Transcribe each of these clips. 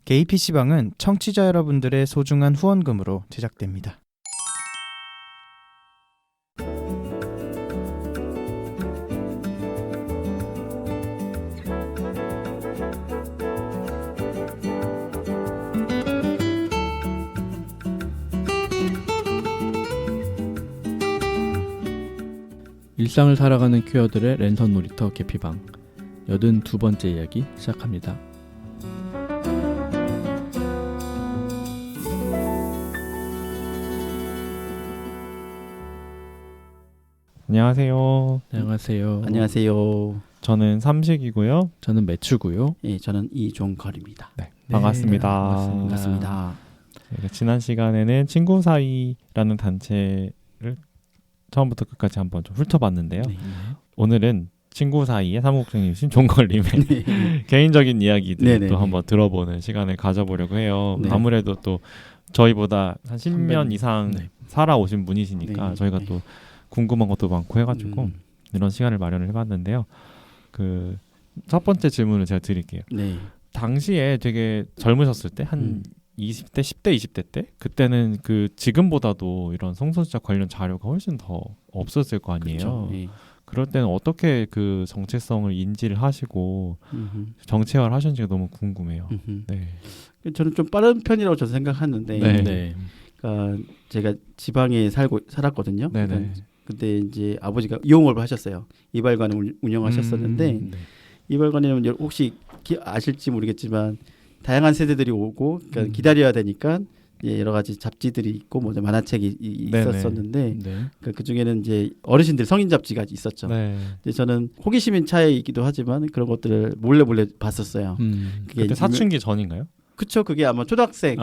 게이 PC방은 청취자 여러분들의 소중한 후원금으로 제작됩니다. 일상을 살아가는 퀴어들의 랜선 놀이터 개피방 82번째 이야기 시작합니다. 안녕하세요. 안녕하세요. 안녕하세요. 저는 삼식이고요. 저는 매추고요. 예, 저는 이종걸입니다. 네, 반갑습니다. 반갑습니다. 네, 지난 시간에는 친구 사이라는 단체를 처음부터 끝까지 한번 좀 훑어봤는데요. 네. 오늘은 친구 사이의 사무국장님이신 종걸님의 네. 개인적인 이야기들을 네네. 또 한번 들어보는 시간을 가져보려고 해요. 네. 아무래도 또 저희보다 한 10년 이상 네. 살아오신 분이시니까 네. 저희가 네. 또 궁금한 것도 많고 해가지고 이런 시간을 마련을 해봤는데요. 그 첫 번째 질문을 제가 드릴게요. 네. 당시에 되게 젊으셨을 때 한 20대, 10대, 20대 때 그때는 그 지금보다도 이런 성소수자 관련 자료가 훨씬 더 없었을 거 아니에요. 그렇죠. 예. 그럴 때는 어떻게 그 정체성을 인지를 하시고 음흠. 정체화를 하셨는지가 너무 궁금해요. 음흠. 네. 저는 좀 빠른 편이라고 저는 생각하는데, 네. 네. 그러니까 제가 지방에 살았거든요. 네네. 그러니까 그때 이제 아버지가 이용업을 하셨어요. 이발관을 운영하셨었는데, 네. 이발관에는 혹시 아실지 모르겠지만 다양한 세대들이 오고, 그러니까 음. 기다려야 되니까 여러 가지 잡지들이 있고 뭐 만화책이 있었었는데. 네. 그 중에는 이제 어르신들 성인 잡지가 있었죠. 네. 근데 저는 호기심인 차이이기도 하지만 그런 것들을 몰래 봤었어요. 그게 그때 사춘기 전인가요? 그쵸. 그게 아마 초등학생,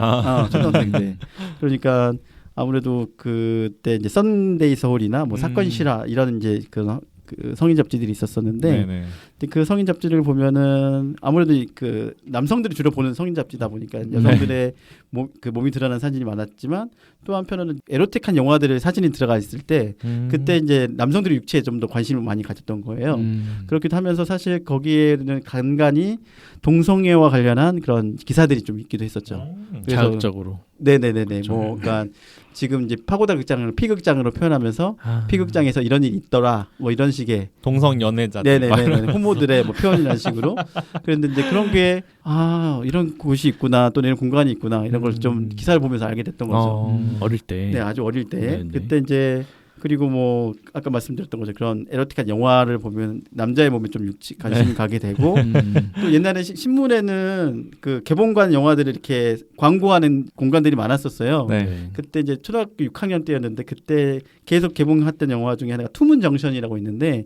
초등학생 때. 그러니까 아무래도 그때 이제 썬데이 서울이나 뭐 사건 실화 이런 이제 그 성인 잡지들이 있었었는데, 네네. 근데 그 성인 잡지를 보면은 아무래도 그 남성들이 주로 보는 성인 잡지다 보니까 여성들의 몸이 드러나는 사진이 많았지만 또 한편으로는 에로틱한 영화들의 사진이 들어가 있을 때 그때 이제 남성들의 육체에 좀 더 관심을 많이 가졌던 거예요. 그렇기도 하면서 사실 거기에는 간간히 동성애와 관련한 그런 기사들이 좀 있기도 했었죠. 그래서 자극적으로. 네네네네. 그렇죠. 뭐 그러니까 지금 이제 파고다 극장을 피극장으로 표현하면서 피극장에서 이런 일이 있더라. 뭐 이런 식의 동성 연애자들. 네네네. 호모들의 뭐 표현이라는 식으로. 그런데 이제 그런 게 이런 곳이 있구나, 또 이런 공간이 있구나, 이런 걸 좀 기사를 보면서 알게 됐던 거죠. 어릴 때. 네, 아주 어릴 때. 네네. 그때 이제 그리고 뭐 아까 말씀드렸던 거죠. 그런 에로틱한 영화를 보면 남자의 몸에 좀 관심이 가게 되고 또 옛날에 신문에는 그 개봉관 영화들을 이렇게 광고하는 공간들이 많았었어요. 네. 그때 이제 초등학교 6학년 때였는데 그때 계속 개봉했던 영화 중에 하나가 투문 정션이라고 있는데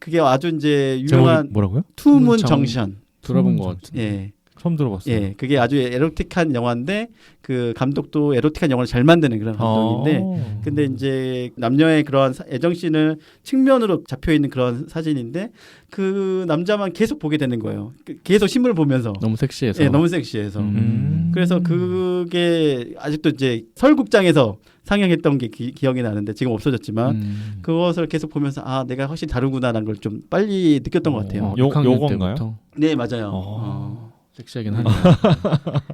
그게 아주 이제 유명한 뭐라고요? 투문 정션. 들어본 것 같은데. 예. 처음 들어봤어요. 예, 그게 아주 에로틱한 영화인데 그 감독도 에로틱한 영화를 잘 만드는 그런 감독인데, 근데 이제 남녀의 그러한 애정씬을 측면으로 잡혀 있는 그런 사진인데 그 남자만 계속 보게 되는 거예요. 계속 신문을 보면서. 너무 섹시해서. 예, 너무 섹시해서. 그래서 그게 아직도 이제 서울극장에서 상영했던 게 기억이 나는데 지금 없어졌지만 그것을 계속 보면서 내가 확실히 다르구나라는 걸 좀 빨리 느꼈던 것 같아요. 요건가요? 네, 맞아요. 섹시하긴 하네요.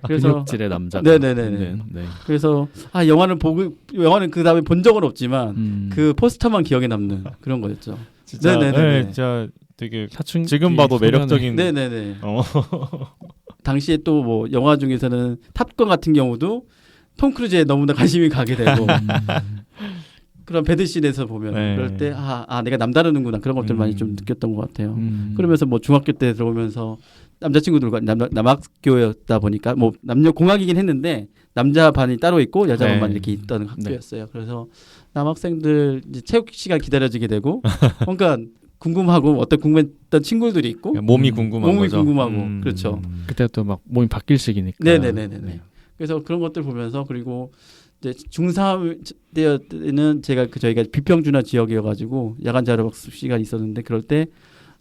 그래서 근육질의 남자. 네네네. 네. 그래서 영화는 그 다음에 본 적은 없지만 그 포스터만 기억에 남는 그런 거였죠. 진짜, 네네네. 네, 진짜 되게 사춘기 지금 봐도 매력적인. 네네네. 당시에 또 뭐 영화 중에서는 탑건 같은 경우도 톰 크루즈에 너무나 관심이 가게 되고 그런 배드씬에서 보면 네. 그럴 때 내가 남다르는구나 그런 것들 많이 좀 느꼈던 것 같아요. 그러면서 뭐 중학교 때 들어오면서 남자친구들과 남학교였다 보니까 뭐 남녀 공학이긴 했는데 남자 반이 따로 있고 여자 반만 이렇게 있던 학교였어요. 그래서 남학생들 이제 체육 시간 기다려지게 되고 그러니까 궁금하고 궁금했던 친구들이 있고 몸이 궁금한 거죠. 궁금하고 그렇죠. 그때 또 막 몸이 바뀔 시기니까. 네네네네. 그래서 그런 것들 보면서 그리고 이제 중3 때는 저희가 비평준화 지역이어가지고 야간 자율학습 시간이 있었는데 그럴 때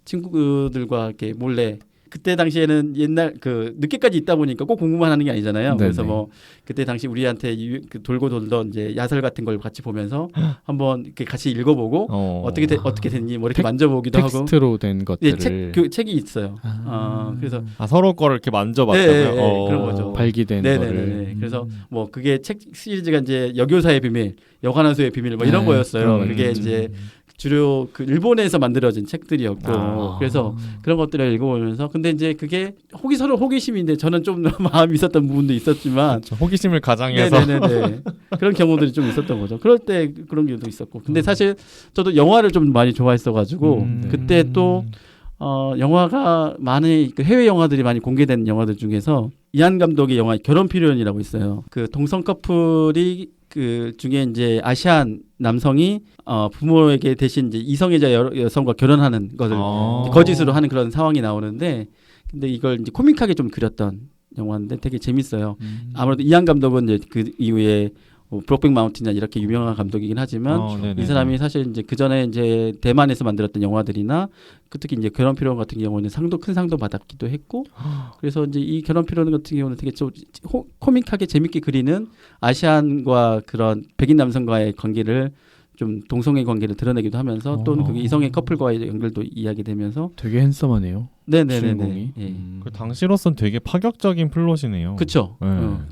친구들과 이렇게 몰래 그때 당시에는 옛날 그 늦게까지 있다 보니까 꼭 공부만 하는 게 아니잖아요. 그래서 네네. 뭐 그때 당시 우리한테 그 돌고 돌던 이제 야설 같은 걸 같이 보면서 한번 이렇게 같이 읽어보고 어떻게 됐니 뭐 이렇게 만져보기도 하고. 텍스트로 된 것들을 그 책이 있어요. 그래서 서로 거를 이렇게 만져봤다고요? 네, 그런 거죠. 발기된 네네네. 거를. 그래서 뭐 그게 책 시리즈가 이제 여교사의 비밀, 여관한수의 비밀 뭐 이런 거였어요. 그런 그게 거죠. 이제 주로 그 일본에서 만들어진 책들이었고 그래서 그런 것들을 읽어보면서 근데 이제 그게 서로 호기심인데 저는 좀 마음이 있었던 부분도 있었지만 그렇죠. 호기심을 가장해서 네네네 그런 경우들이 좀 있었던 거죠. 그럴 때 그런 경우도 있었고 근데 사실 저도 영화를 좀 많이 좋아했어가지고 그때 또 영화가 많이 그 해외 영화들이 많이 공개된 영화들 중에서 이한 감독의 영화 결혼 필요연이라고 있어요. 그 동성 커플이 그 중에 이제 아시안 남성이 부모에게 대신 이제 이성애자 여성과 결혼하는 것을 거짓으로 하는 그런 상황이 나오는데 근데 이걸 이제 코믹하게 좀 그렸던 영화인데 되게 재밌어요. 아무래도 이한 감독은 이제 그 이후에 브록백 마운틴이나 이렇게 유명한 감독이긴 하지만 이 사람이 사실 이제 그 전에 이제 대만에서 만들었던 영화들이나 특히 이제 결혼 필요원 같은 경우는 큰 상도 받았기도 했고 그래서 이제 이 결혼 필요원 같은 경우는 되게 좀 코믹하게 재밌게 그리는 아시안과 그런 백인 남성과의 관계를 좀 동성애 관계를 드러내기도 하면서 또는 그게 이성애 커플과의 연결도 이야기되면서 되게 핸섬하네요. 네네네네. 주인공이. 예. 그 당시로선 되게 파격적인 플롯이네요. 그렇죠. 네.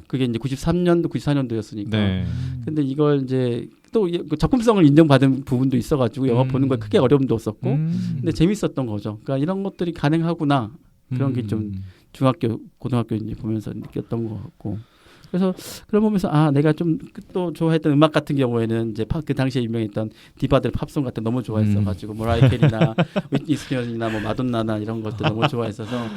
그게 이제 93년도, 94년도였으니까. 네. 근데 이걸 이제 또 작품성을 인정받은 부분도 있어가지고 영화 보는 거에 크게 어려움도 없었고, 근데 재밌었던 거죠. 그러니까 이런 것들이 가능하구나 그런 게 좀 중학교, 고등학교 이제 보면서 느꼈던 것 같고. 그래서 그걸 보면서 내가 좀 또 좋아했던 음악 같은 경우에는 이제 그 당시에 유명했던 디바들 팝송 같은 거 너무 좋아했어가지고 모라이 캐리나 위트니 스튜어트나 뭐 마돈나나 이런 것들 너무 좋아했어서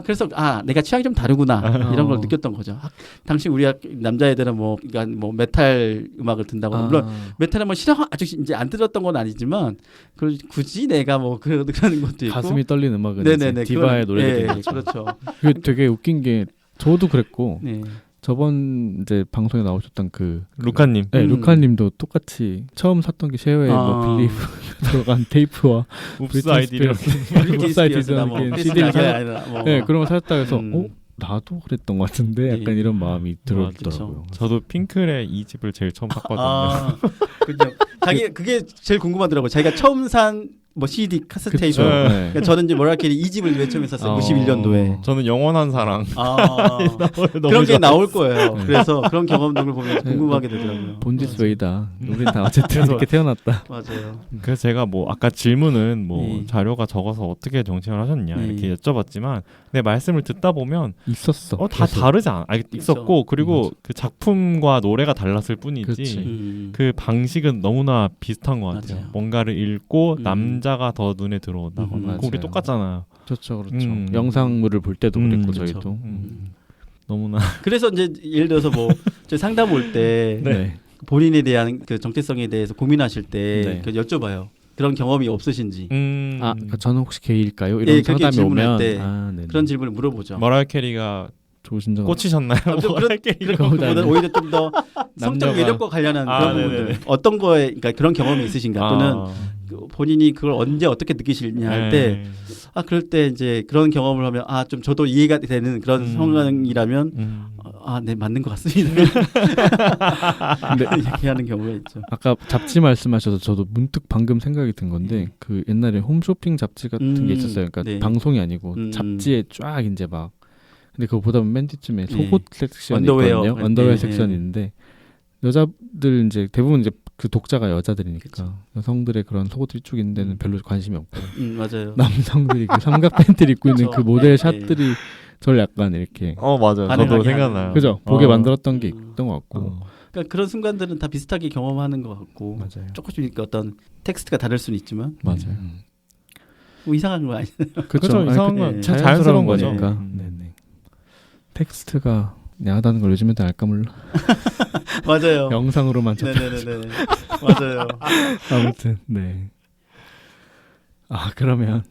그래서 내가 취향이 좀 다르구나 이런 걸 느꼈던 거죠. 당시 우리 남자애들은 그러니까 메탈 음악을 듣는다고 물론 메탈은 뭐 싫어 아주 이제 안 들었던 건 아니지만 굳이 내가 그런 것도 있고 가슴이 떨리는 음악은 네네네, 디바의 노래들이 그렇죠. 그게 되게 웃긴 게 저도 그랬고 네. 저번 이제 방송에 나오셨던 그 루카님. 네, 루카님도 똑같이 처음 샀던 게 쉐어의 빌리브 들어간 테이프와 웁스 아이디를 웁스 아이디는 CD를 사. 네, 그런 거 사셨다 해서 나도 그랬던 것 같은데 약간 이런 마음이 들었더라고요. 저도 핑클의 2집을 제일 처음 샀거든요. 그죠. 그게 제일 궁금하더라고요. 자기가 처음 산 CD 카세트 테이프. 네. 그러니까 저는 이제 모라이 캐리 2집을 맨 처음에 샀어요. 91년도에. 저는 영원한 사랑. 그런 게 나올 거예요. 그래서 그런 경험들을 보면 궁금하게 되더라고요. 본디스 웨이다. 우린 다 어쨌든 이렇게 태어났다. 맞아요. 그래서 제가 아까 질문은 예. 자료가 적어서 어떻게 정치를 하셨냐 이렇게 여쭤봤지만 내 말씀을 듣다 보면 있었어. 다 다르지 않아. 있었고 그리고 맞아. 그 작품과 노래가 달랐을 뿐이지 그 방식은 너무나 비슷한 것 같아요. 맞아요. 뭔가를 읽고 남자가 더 눈에 들어온다거나 우리 맞아요. 똑같잖아요. 그렇죠. 영상물을 볼 때도 그랬고 그렇죠. 저희도. 너무나 그래서 이제 예를 들어서 저 상담 올 때 네. 본인에 대한 그 정체성에 대해서 고민하실 때 네. 여쭤봐요. 그런 경험이 없으신지. 그러니까 저는 혹시 게이일까요? 이런 예, 그렇게 상담이 질문할 오면 때 네네. 그런 질문을 물어보죠. 머라이 캐리가 좋으신 적 꽂히셨나요? 그런 것보다는 오히려 좀 더 성적 매력과 관련한 그런 부분들 어떤 거에 그러니까 그런 경험이 있으신가 또는 본인이 그걸 언제 어떻게 느끼시냐 할 때 그럴 때 이제 그런 경험을 하면 좀 저도 이해가 되는 그런 상황이라면 네 맞는 것 같습니다. 근데 얘기하는 경우가 있죠. 아까 잡지 말씀하셔서 저도 문득 방금 생각이 든 건데 그 옛날에 홈쇼핑 잡지 같은 게 있었어요. 그러니까 네. 방송이 아니고 잡지에 쫙 이제 막 근데 그거 보다 보면 맨 뒤쯤에 속옷 섹션이 언더웨어. 있거든요. 언더웨어 네. 섹션이 있는데 여자들 이제 대부분 이제 그 독자가 여자들이니까 그쵸. 여성들의 그런 속옷들이 쭉 있는 데는 별로 관심이 없고 맞아요. 남성들이 그 삼각 팬티를 입고 있는 그쵸. 그 모델 네. 샷들이 저를 약간 이렇게 맞아요. 저도 반응하게 생각나요. 하는. 그죠 보게 만들었던 게 있던 것 같고 그러니까 그런 순간들은 다 비슷하게 경험하는 것 같고 맞아요. 조금씩 어떤 텍스트가 다를 수는 있지만 맞아요. 뭐 이상한 거 아니에요. 그렇죠. 이상한 건 네. 자연스러운 거죠. 거니까. 네네. 텍스트가 야하다는 걸 요즘에도 알까 몰라. 맞아요. 영상으로만 접해. 네네네. 맞아요. 아무튼 네. 그러면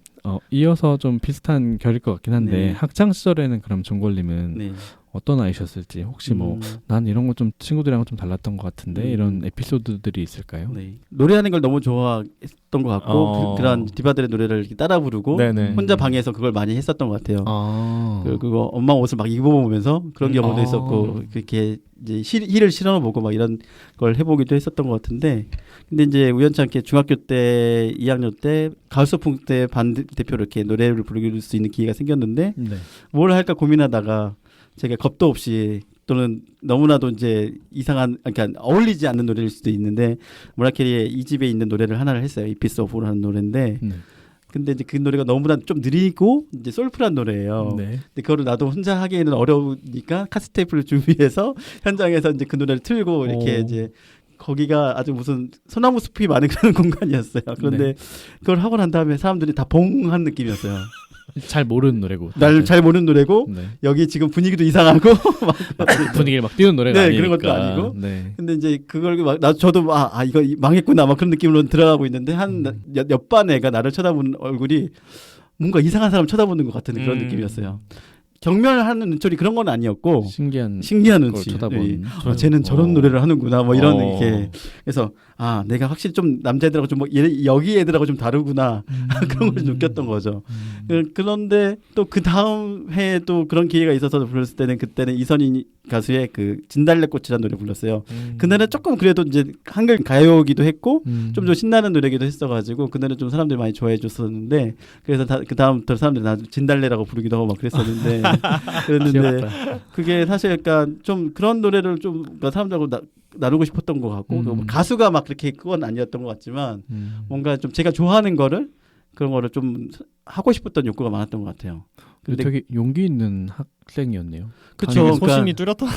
이어서 좀 비슷한 결일 것 같긴 한데 네. 학창 시절에는 그럼 종걸님은 네. 어떤 아이셨을지 혹시 뭐 난 이런 거 좀 친구들이랑 좀 달랐던 것 같은데 이런 에피소드들이 있을까요? 네. 노래하는 걸 너무 좋아했던 것 같고 그런 디바들의 노래를 이렇게 따라 부르고 네네. 혼자 방에서 그걸 많이 했었던 것 같아요. 아. 그리고 엄마 옷을 막 입어보면서 그런 경우도 있었고 그렇게 이제 힐을 신어보고 막 이런 걸 해보기도 했었던 것 같은데 근데 이제 우연치 않게 중학교 때 2학년 때 가을 소풍 때 반 대표로 이렇게 노래를 부를 수 있는 기회가 생겼는데 네. 뭘 할까 고민하다가 제가 겁도 없이 또는 너무나도 이제 이상한 그러니까 어울리지 않는 노래일 수도 있는데 모라 캐리의 2집에 있는 노래를 하나를 했어요. 이 피스 오브 라는 노래인데 근데 이제 그 노래가 너무나 좀 느리고 이제 솔플한 노래예요. 네. 근데 그거를 나도 혼자 하기에는 어려우니까 카세테이프를 준비해서 현장에서 이제 그 노래를 틀고 이렇게 이제 거기가 아주 무슨 소나무 숲이 많은 그런 공간이었어요. 그런데 그걸 하고 난 다음에 사람들이 다 봉한 느낌이었어요. 잘 모르는 노래고. 날 잘 모르는 노래고 여기 지금 분위기도 이상하고 막 분위기를 막 띄우는 노래가 아니니까. 그런 것도 아니고. 네. 근데 이제 그걸 막 저도 이거 망했구나 막 그런 느낌으로 들어가고 있는데 한 옆반 애가 나를 쳐다보는 얼굴이 뭔가 이상한 사람 쳐다보는 것 같은 그런 느낌이었어요. 경멸하는 눈초리 그런 건 아니었고 신기한 눈치. 쳐다보는. 쟤는 저런 노래를 하는구나 뭐 이런 이렇게 그래서 내가 확실히 좀 남자애들하고 좀 뭐 여기 애들하고 좀 다르구나 그런 걸 좀 느꼈던 거죠. 그런데 또 그 다음 해에 또 그런 기회가 있어서 불렀을 때는 그때는 이선희 가수의 그 진달래꽃이라는 노래 불렀어요. 그날은 조금 그래도 이제 한글 가요기도 했고 좀 신나는 노래기도 했어가지고 그날은 좀 사람들이 많이 좋아해 줬었는데 그래서 그 다음부터 사람들이 나 진달래라고 부르기도 하고 막 그랬었는데 그랬는데 그게 사실 약간 좀 그런 노래를 좀 사람들하고 나누고 싶었던 것 같고 뭐 가수가 막 그렇게 그건 아니었던 것 같지만 뭔가 좀 제가 좋아하는 거를 그런 거를 좀 하고 싶었던 욕구가 많았던 것 같아요. 근데 되게 용기 있는 학생이었네요. 그렇죠. 소신이 뚜렷한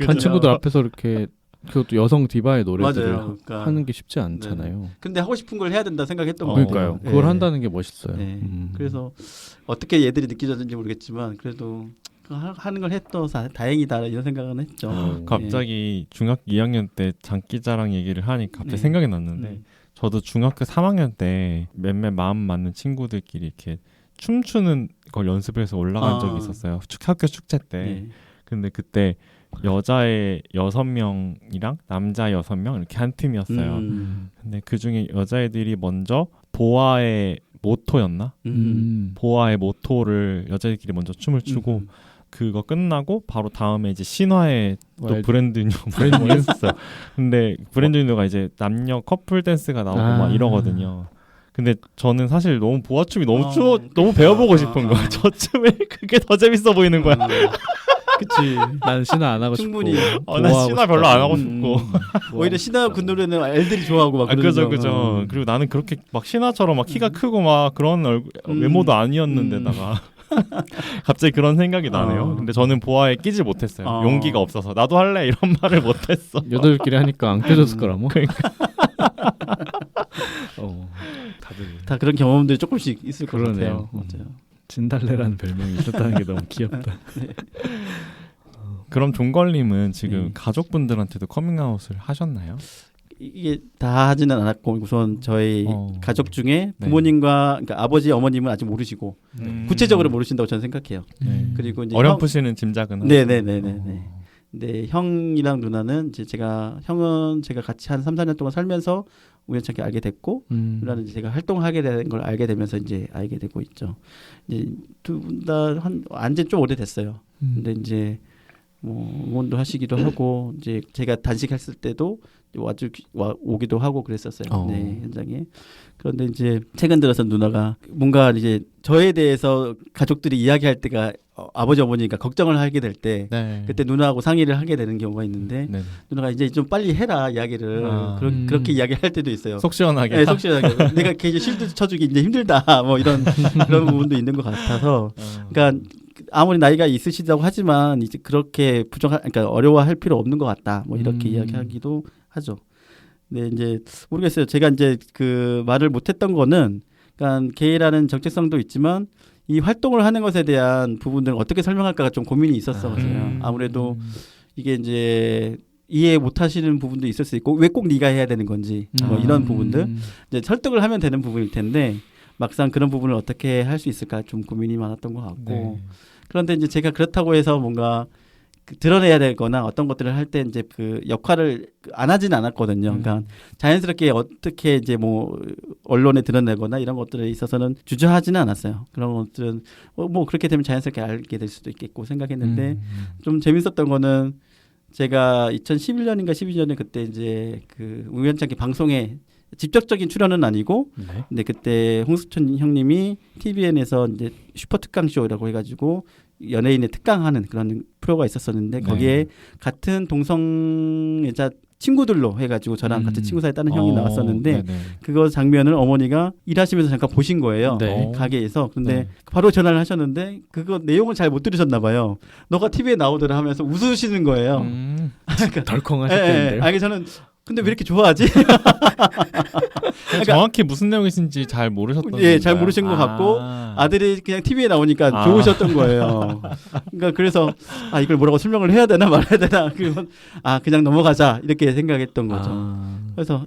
반 친구들 앞에서 이렇게 그것도 여성 디바의 노래들을 그러니까. 하는 게 쉽지 않잖아요. 네. 근데 하고 싶은 걸 해야 된다 생각했던 거예요. 그러니까요. 그걸 한다는 게 멋있어요. 네. 그래서 어떻게 얘들이 느끼졌는지 모르겠지만 그래도 하는 걸 했어서 다행이다 이런 생각은 했죠. 갑자기 중학교 2학년 때 장기자랑 얘기를 하니까 갑자기 생각이 났는데 저도 중학교 3학년 때 몇몇 마음 맞는 친구들끼리 이렇게 춤추는 걸 연습해서 올라간 적이 있었어요. 학교 축제 때. 근데 그때 여자애 6명이랑 남자 6명 이렇게 한 팀이었어요. 근데 그중에 여자애들이 먼저 보아의 모토였나? 보아의 모토를 여자애들끼리 먼저 춤을 추고 그거 끝나고 바로 다음에 이제 신화의 또 브랜드 뉴 했었어요. 근데 브랜드 뉴가 이제 남녀 커플 댄스가 나오고 막 이러거든요. 근데 저는 사실 너무 보아춤이 너무 배워보고 싶은 거야. 저 춤에 그게 더 재밌어 보이는 거야. 그치. 난 신화 안 하고 충분히. 싶고. 난 신화 별로 안 하고 싶고. 오히려 신화 그 노래는 애들이 좋아하고 막 그러죠. 그죠. 그리고 나는 그렇게 막 신화처럼 막 키가 크고 막 그런 외모도 아니었는데다가 갑자기 그런 생각이 나네요. 근데 저는 보아에 끼지 못했어요. 용기가 없어서 나도 할래 이런 말을 못했어. 여덟끼리 하니까 안 껴졌을 거라 뭐. 다들 다 그런 경험들이 조금씩 있을 것 같아요. 맞아요. 진달래라는 별명이 있었다는 게 너무 귀엽다. 네. 그럼 종걸님은 지금 가족분들한테도 커밍아웃을 하셨나요? 이게 다 하지는 않았고 우선 저희 가족 중에 부모님과 그러니까 아버지 어머님은 아직 모르시고 구체적으로 모르신다고 저는 생각해요. 그리고 이제 어렴풋이는 짐작은 네네네네. 근데 형이랑 누나는 이제 형은 제가 같이 한 3-4년 동안 살면서 우연찮게 알게 됐고 누나는 제가 활동하게 된 걸 알게 되면서 이제 알게 되고 있죠. 이제 두 분 다 안지 좀 오래됐어요. 근데 이제 뭐 응원도 하시기도 하고 이제 제가 단식했을 때도 오기도 하고 그랬었어요. 네, 현장에. 그런데 이제 최근 들어서 누나가 뭔가 이제 저에 대해서 가족들이 이야기할 때가 아버지 어머니가 걱정을 하게 될 때 그때 누나하고 상의를 하게 되는 경우가 있는데 누나가 이제 좀 빨리 해라 이야기를 그렇게 이야기할 때도 있어요. 속 시원하게. 네, 속 시원하게. 내가 걔 쉴드 쳐주기 이제 힘들다 뭐 이런 그런 부분도 있는 것 같아서 그러니까 아무리 나이가 있으시다고 하지만 이제 그렇게 그러니까 어려워할 필요 없는 것 같다 뭐 이렇게 이야기하기도 하죠. 네, 이제 모르겠어요. 제가 이제 그 말을 못했던 거는, 그러니까 게이라는 정체성도 있지만 이 활동을 하는 것에 대한 부분들을 어떻게 설명할까가 좀 고민이 있었어요. 아무래도 이게 이제 이해 못하시는 부분도 있을 수 있고 왜 꼭 네가 해야 되는 건지 뭐 이런 부분들 이제 설득을 하면 되는 부분일 텐데 막상 그런 부분을 어떻게 할 수 있을까 좀 고민이 많았던 것 같고 그런데 이제 제가 그렇다고 해서 뭔가 드러내야 되거나 어떤 것들을 할 때 이제 그 역할을 안 하진 않았거든요. 그러니까 자연스럽게 어떻게 이제 뭐 언론에 드러내거나 이런 것들에 있어서는 주저하지는 않았어요. 그런 것들은 뭐 그렇게 되면 자연스럽게 알게 될 수도 있겠고 생각했는데 좀 재밌었던 거는 제가 2011년인가 12년에 그때 이제 그 우연찮게 방송에 직접적인 출연은 아니고, 네. 근데 그때 홍수천 형님이 TVN에서 이제 슈퍼 특강 쇼라고 해가지고 연예인의 특강하는 그런 프로가 있었었는데 거기에 같은 동성애자 친구들로 해가지고 저랑 같은 친구 사이에 다른 형이 나왔었는데 네네. 그거 장면을 어머니가 일하시면서 잠깐 보신 거예요. 네. 가게에서. 근데 네. 바로 전화를 하셨는데 그거 내용을 잘 못 들으셨나 봐요. 너가 TV에 나오더라 하면서 웃으시는 거예요. 덜컹하셨겠는데요. 아니 저는 근데 왜 이렇게 좋아하지? 정확히 무슨 내용이신지 잘 모르셨던 예, 건가요? 잘 모르신 것 같고 아들이 그냥 TV에 나오니까 좋으셨던 거예요. 그러니까 그래서 이걸 뭐라고 설명을 해야 되나 말아야 되나 그건 그냥 넘어가자 이렇게 생각했던 거죠. 그래서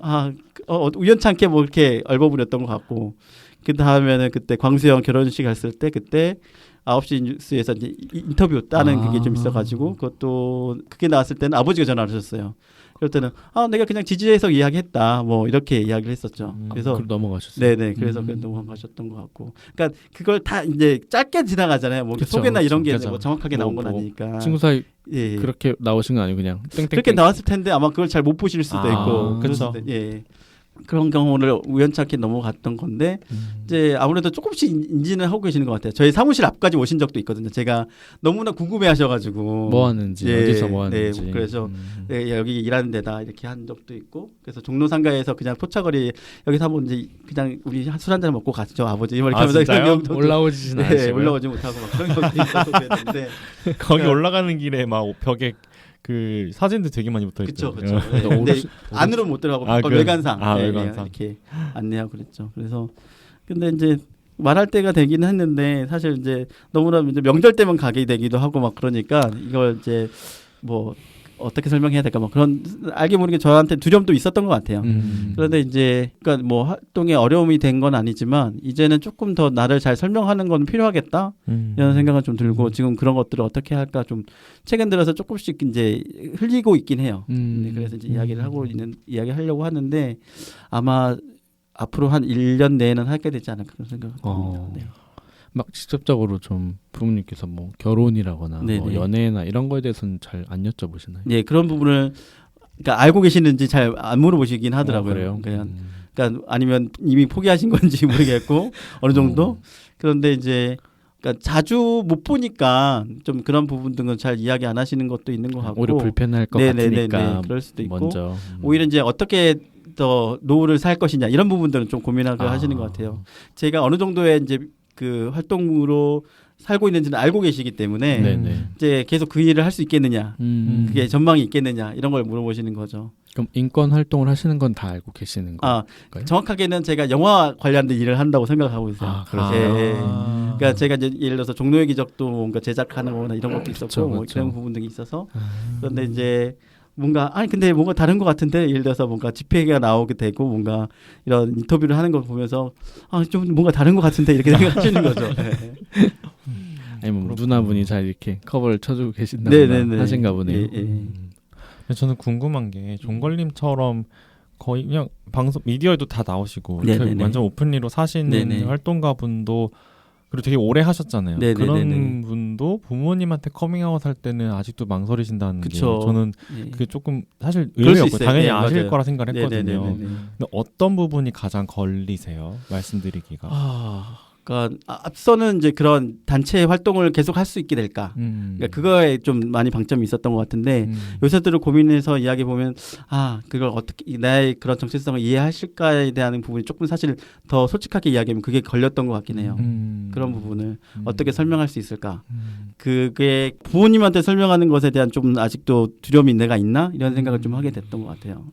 우연찮게 뭐 이렇게 얼버무렸던 것 같고 그 다음에는 그때 광수형 결혼식 갔을 때 그때 9시 뉴스에서 이제 인터뷰 따는 그게 좀 있어가지고 그것도 그게 나왔을 때는 아버지가 전화를 하셨어요. 그럴 때는 내가 그냥 지지해서 이야기했다 뭐 이렇게 이야기를 했었죠. 그래서 넘어가셨어요. 네네 그래서 넘어가셨던 것 같고, 그러니까 그걸 다 이제 짧게 지나가잖아요. 뭐 그쵸, 소개나 이런 게 그쵸. 뭐 정확하게 나온 건 뭐 아니니까. 친구 사이 예. 그렇게 나오신 건 아니고 그냥 땡땡 그렇게 나왔을 텐데 아마 그걸 잘 못 보실 수도 있고 그렇죠. 예. 그런 경우를 우연찮게 넘어갔던 건데 이제 아무래도 조금씩 인지는 하고 계시는 것 같아요. 저희 사무실 앞까지 오신 적도 있거든요. 제가 너무나 궁금해하셔가지고 뭐 하는지 어디서 뭐 하는지. 네, 그래서 여기 일하는 데다 이렇게 한 적도 있고 그래서 종로 상가에서 그냥 포차거리 여기서 한번 이제 그냥 우리 술 한잔 먹고 가죠 아버지 이렇게 하면서 진짜요? 그런 경우도 올라오지는 네, 않으시고요. 올라오지 못하고 막 그런 것도 있었고 그랬는데 거기 올라가는 길에 막 벽에 그 사진도 되게 많이 붙어 있죠. 그렇죠. 네. 근데 안으로 못 들어가고 외관상 외관상 이렇게 안내하고 그랬죠. 그래서 근데 이제 말할 때가 되긴 했는데 사실 이제 너무나 이제 명절 때만 가게 되기도 하고 막 그러니까 이걸 이제 뭐 어떻게 설명해야 될까 뭐 그런 알게 모르게 저한테 두려움도 있었던 것 같아요. 그런데 이제 그러니까 뭐 활동에 어려움이 된 건 아니지만 이제는 조금 더 나를 잘 설명하는 건 필요하겠다 이런 생각은 좀 들고 지금 그런 것들을 어떻게 할까 좀 최근 들어서 조금씩 이제 흘리고 있긴 해요. 그래서 이제 이야기하려고 하는데 아마 앞으로 한 1년 내에는 하게 되지 않을까 그런 생각을 합니다. 네. 막 직접적으로 좀 부모님께서 뭐 결혼이라거나 뭐 연애나 이런 거에 대해서는 잘 안 여쭤보시나요? 네, 그런 부분을 그러니까 알고 계시는지 잘 안 물어보시긴 하더라고요. 그러니까 아니면 이미 포기하신 건지 모르겠고 어느 정도. 그런데 이제 그러니까 자주 못 보니까 좀 그런 부분들은 잘 이야기 안 하시는 것도 있는 것 같고. 오히려 불편할 것 같으니까 그럴 수도 있고. 먼저 오히려 이제 어떻게 더 노후를 살 것이냐 이런 부분들은 좀 고민하고 하시는 것 같아요. 제가 어느 정도의 이제 그 활동으로 살고 있는지는 알고 계시기 때문에 이제 계속 그 일을 할 수 있겠느냐, 그게 전망이 있겠느냐 이런 걸 물어보시는 거죠. 그럼 인권 활동을 하시는 건 다 알고 계시는 거예요? 정확하게는 제가 영화 관련된 일을 한다고 생각하고 있어요. 그러니까 제가 이제 예를 들어서 종로의 기적도 뭔가 제작하는 거나 이런 것도 있었고 뭐 그런 부분들이 있어서 그런데 이제 뭔가 근데 뭔가 다른 것 같은데 예를 들어서 뭔가 집회가 나오게 되고 뭔가 이런 인터뷰를 하는 걸 보면서 좀 뭔가 다른 것 같은데 이렇게 생각하시는 거죠. 아니면 누나분이 잘 이렇게 커버를 쳐주고 계신다거나 하신가 보네요. 저는 궁금한 게 종걸님처럼 거의 그냥 방송 미디어에도 다 나오시고 완전 오픈리로 사시는 활동가분도 그리고 되게 오래 하셨잖아요. 그런 분도 부모님한테 커밍아웃 할 때는 아직도 망설이신다는 게 저는 그게 조금 사실 의외였고 당연히 아실 거라 생각을 했거든요. 근데 어떤 부분이 가장 걸리세요? 말씀드리기가. 그러니까 앞서는 이제 그런 단체 활동을 계속 할 수 있게 될까. 그러니까 그거에 좀 많이 방점이 있었던 것 같은데 요새들을 고민해서 이야기해 보면 그걸 어떻게 나의 그런 정체성을 이해하실까에 대한 부분이 조금 사실 더 솔직하게 이야기하면 그게 걸렸던 것 같긴 해요. 그런 부분을 어떻게 설명할 수 있을까. 그게 부모님한테 설명하는 것에 대한 좀 아직도 두려움이 내가 있나 이런 생각을 좀 하게 됐던 것 같아요.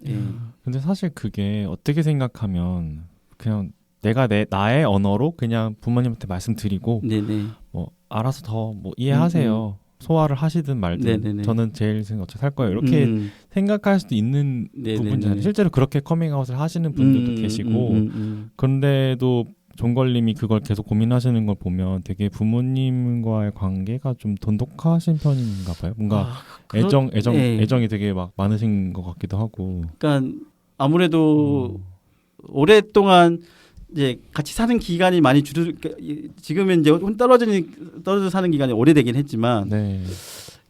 근데 사실 그게 어떻게 생각하면 그냥 내가 나의 언어로 그냥 부모님한테 말씀드리고 뭐 알아서 더 뭐 이해하세요. 소화를 하시든 말든 저는 제일 어떻게 살 거예요. 이렇게 생각할 수도 있는 부분이잖아요. 실제로 그렇게 커밍아웃을 하시는 분들도 계시고 그런데도 종걸님이 그걸 계속 고민하시는 걸 보면 되게 부모님과의 관계가 좀 돈독하신 편인가 봐요. 뭔가 애정이 되게 막 많으신 것 같기도 하고. 그러니까 아무래도 오랫동안 이제 같이 사는 기간이 많이 지금은 이제 떨어져 사는 기간이 오래되긴 했지만 네.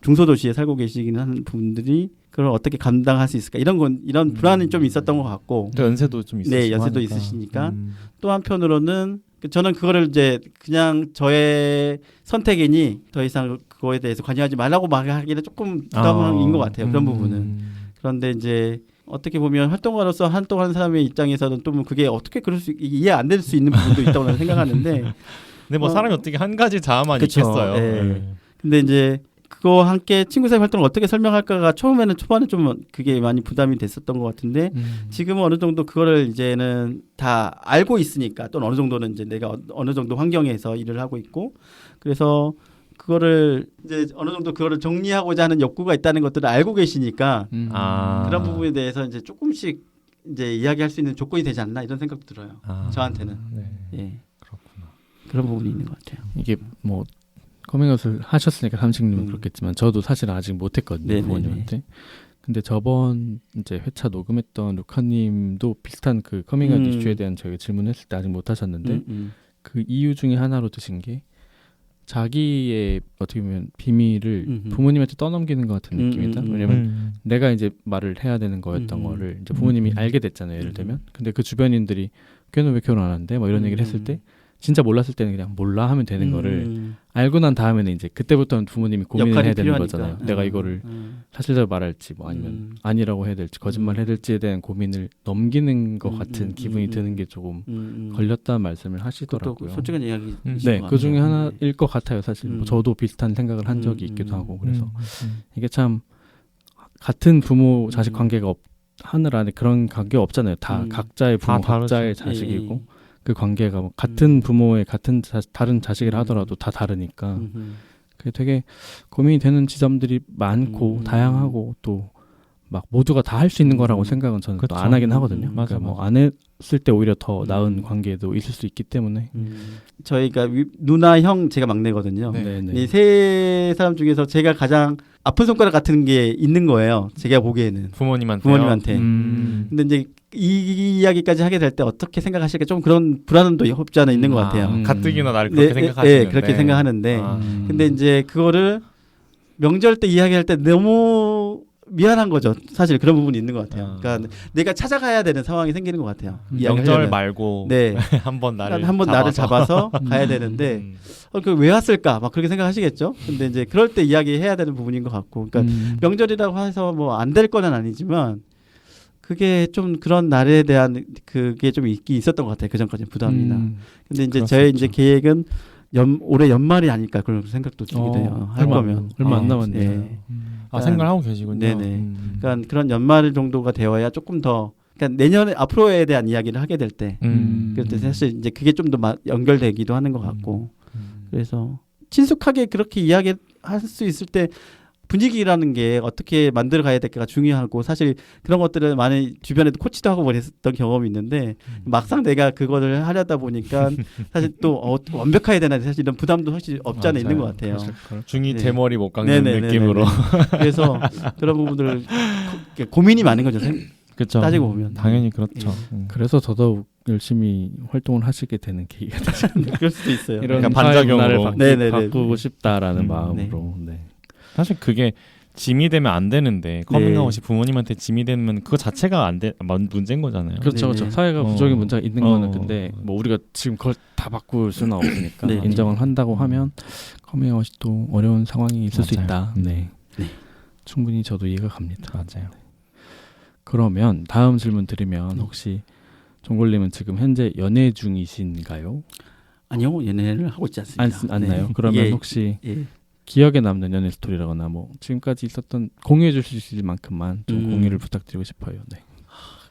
중소도시에 살고 계시긴 하는 분들이 그걸 어떻게 감당할 수 있을까 이런 불안이 좀 있었던 것 같고. 연세도 좀 있으시고. 네, 연세도 하니까. 있으시니까 또 한편으로는 저는 그거를 이제 그냥 저의 선택이니 더 이상 그거에 대해서 관여하지 말라고 말하기는 조금 부담인 것 같아요. 그런 부분은. 그런데 이제 어떻게 보면 활동가로서 활동하는 사람의 입장에서는 또 그게 어떻게 그럴 수 이해 안 될 수 있는 부분도 있다고 저는 생각하는데. 근데 뭐 사람이 어떻게 한 가지 자아만 그쵸, 있겠어요. 네. 네. 근데 이제 그거 함께 친구사회 활동을 어떻게 설명할까가 초반에 좀 그게 많이 부담이 됐었던 것 같은데 지금은 어느 정도 그거를 이제는 다 알고 있으니까 또 어느 정도는 이제 내가 어느 정도 환경에서 일을 하고 있고 그래서 그거를 이제 어느 정도 그거를 정리하고자 하는 욕구가 있다는 것들을 알고 계시니까 그런 부분에 대해서 이제 조금씩 이제 이야기할 수 있는 조건이 되지 않나 이런 생각도 들어요. 저한테는. 네. 예. 그렇구나. 그런 부분이 있는 것 같아요. 이게 뭐 커밍아웃을 하셨으니까 삼식님은 그렇겠지만 저도 사실 아직 못했거든요. 네네네. 부모님한테. 근데 저번 이제 회차 녹음했던 루카님도 비슷한 그 커밍아웃 이슈에 대한 저희가 질문했을 때 아직 못하셨는데 그 이유 중에 하나로 드신 게 자기의 어떻게 보면 비밀을 부모님한테 떠넘기는 것 같은 느낌이다. 왜냐면 내가 이제 말을 해야 되는 거였던 거를 이제 부모님이 알게 됐잖아요. 예를 들면. 근데 그 주변인들이 걔는 왜 결혼 안 한대? 뭐 이런 얘기를 했을 때 진짜 몰랐을 때는 그냥 몰라 하면 되는 거를 알고 난 다음에는 이제 그때부터는 부모님이 고민을 해야 되는 거잖아요. 내가 이거를 사실대로 말할지 뭐 아니면 아니라고 해야 될지 거짓말 해야 될지에 대한 고민을 넘기는 것 같은 기분이 드는 게 조금 걸렸다는 말씀을 하시더라고요. 솔직한 이야기. 네, 그 중에 하나일 것 같아요. 사실 뭐 저도 비슷한 생각을 한 적이 있기도 하고 그래서 이게 참 같은 부모 자식 관계가 하늘 안에 그런 관계가 없잖아요. 다 각자의 부모, 각자의 자식이고. 그 관계가 뭐 같은 부모의 같은 다른 자식이라 하더라도 다 다르니까 그게 되게 고민이 되는 지점들이 많고 다양하고 또 막 모두가 다 할 수 있는 거라고 생각은 저는 또 안 하긴 하거든요. 맞아, 그러니까 뭐 안 했을 때 오히려 더 나은 관계도 있을 수 있기 때문에 저희가 누나 형 제가 막내거든요. 이 세 사람 중에서 제가 가장 아픈 손가락 같은 게 있는 거예요. 제가 보기에는 부모님한테. 근데 이제 이 이야기까지 하게 될 때 어떻게 생각하실까 좀 그런 불안함도 없지 않아 있는 것 같아요. 가뜩이나 나를 그렇게 생각하시는데. 네, 그렇게 생각하는데. 근데 이제 그거를 명절 때 이야기할 때 너무 미안한 거죠. 사실 그런 부분이 있는 것 같아요. 그러니까 내가 찾아가야 되는 상황이 생기는 것 같아요. 명절 말고 네. 한번 나를 잡아서 가야 되는데 그 왜 왔을까? 막 그렇게 생각하시겠죠. 근데 이제 그럴 때 이야기해야 되는 부분인 것 같고, 그러니까 명절이라고 해서 뭐 안 될 건 아니지만 그게 좀 그런 날에 대한 그게 좀 있었던 것 같아요. 그 전까지 부담이나. 근데 이제 저의 이제 계획은 올해 연말이 아닐까 그런 생각도 들기도 해요. 할 거면 얼마 안 남았네요. 네. 생각을 하고 계시군요. 네네. 그러니까 그런 연말 정도가 되어야 조금 더 그러니까 내년에 앞으로에 대한 이야기를 하게 될 때, 그럴 때 사실 이제 그게 좀 더 연결되기도 하는 것 같고, 그래서 친숙하게 그렇게 이야기할 수 있을 때 분위기라는 게 어떻게 만들어 가야 될까가 중요하고 사실 그런 것들을 많이 주변에도 코치도 하고 그랬던 경험이 있는데 막상 내가 그거를 하려다 보니까 사실 또 완벽해야 되나 사실 이런 부담도 확실히 없지 않아 있는 것 같아요. 중이 대머리 못 깎는 느낌으로. 그래서 그런 부분들을 고민이 많은 거죠. 그쵸. 따지고 보면 당연히 그렇죠. 그래서 더더욱 열심히 활동을 하시게 되는 계기가 되죠. 그럴 수도 있어요. 이런 그러니까 반작용으로 바꾸고 싶다라는 마음으로. 네. 사실 그게 짐이 되면 안 되는데 커밍아웃이 부모님한테 짐이 되면 그거 자체가 문제인 거잖아요. 그렇죠, 그렇죠. 사회가 부정의 문제가 있는 거는 근데 뭐 우리가 지금 그걸 다 바꿀 수는 없으니까 인정을 한다고 하면 커밍아웃이 또 어려운 상황이 있을 수 있다. 네. 충분히 저도 이해가 갑니다. 맞아요. 그러면 다음 질문 드리면 혹시 종골님은 지금 현재 연애 중이신가요? 아니요, 연애를 하고 있지 않습니다. 않나요? 그러면 혹시 기억에 남는 연애 스토리라거나 뭐 지금까지 있었던 공유해 주실 수 있을 만큼만 좀 공유를 부탁드리고 싶어요. 네.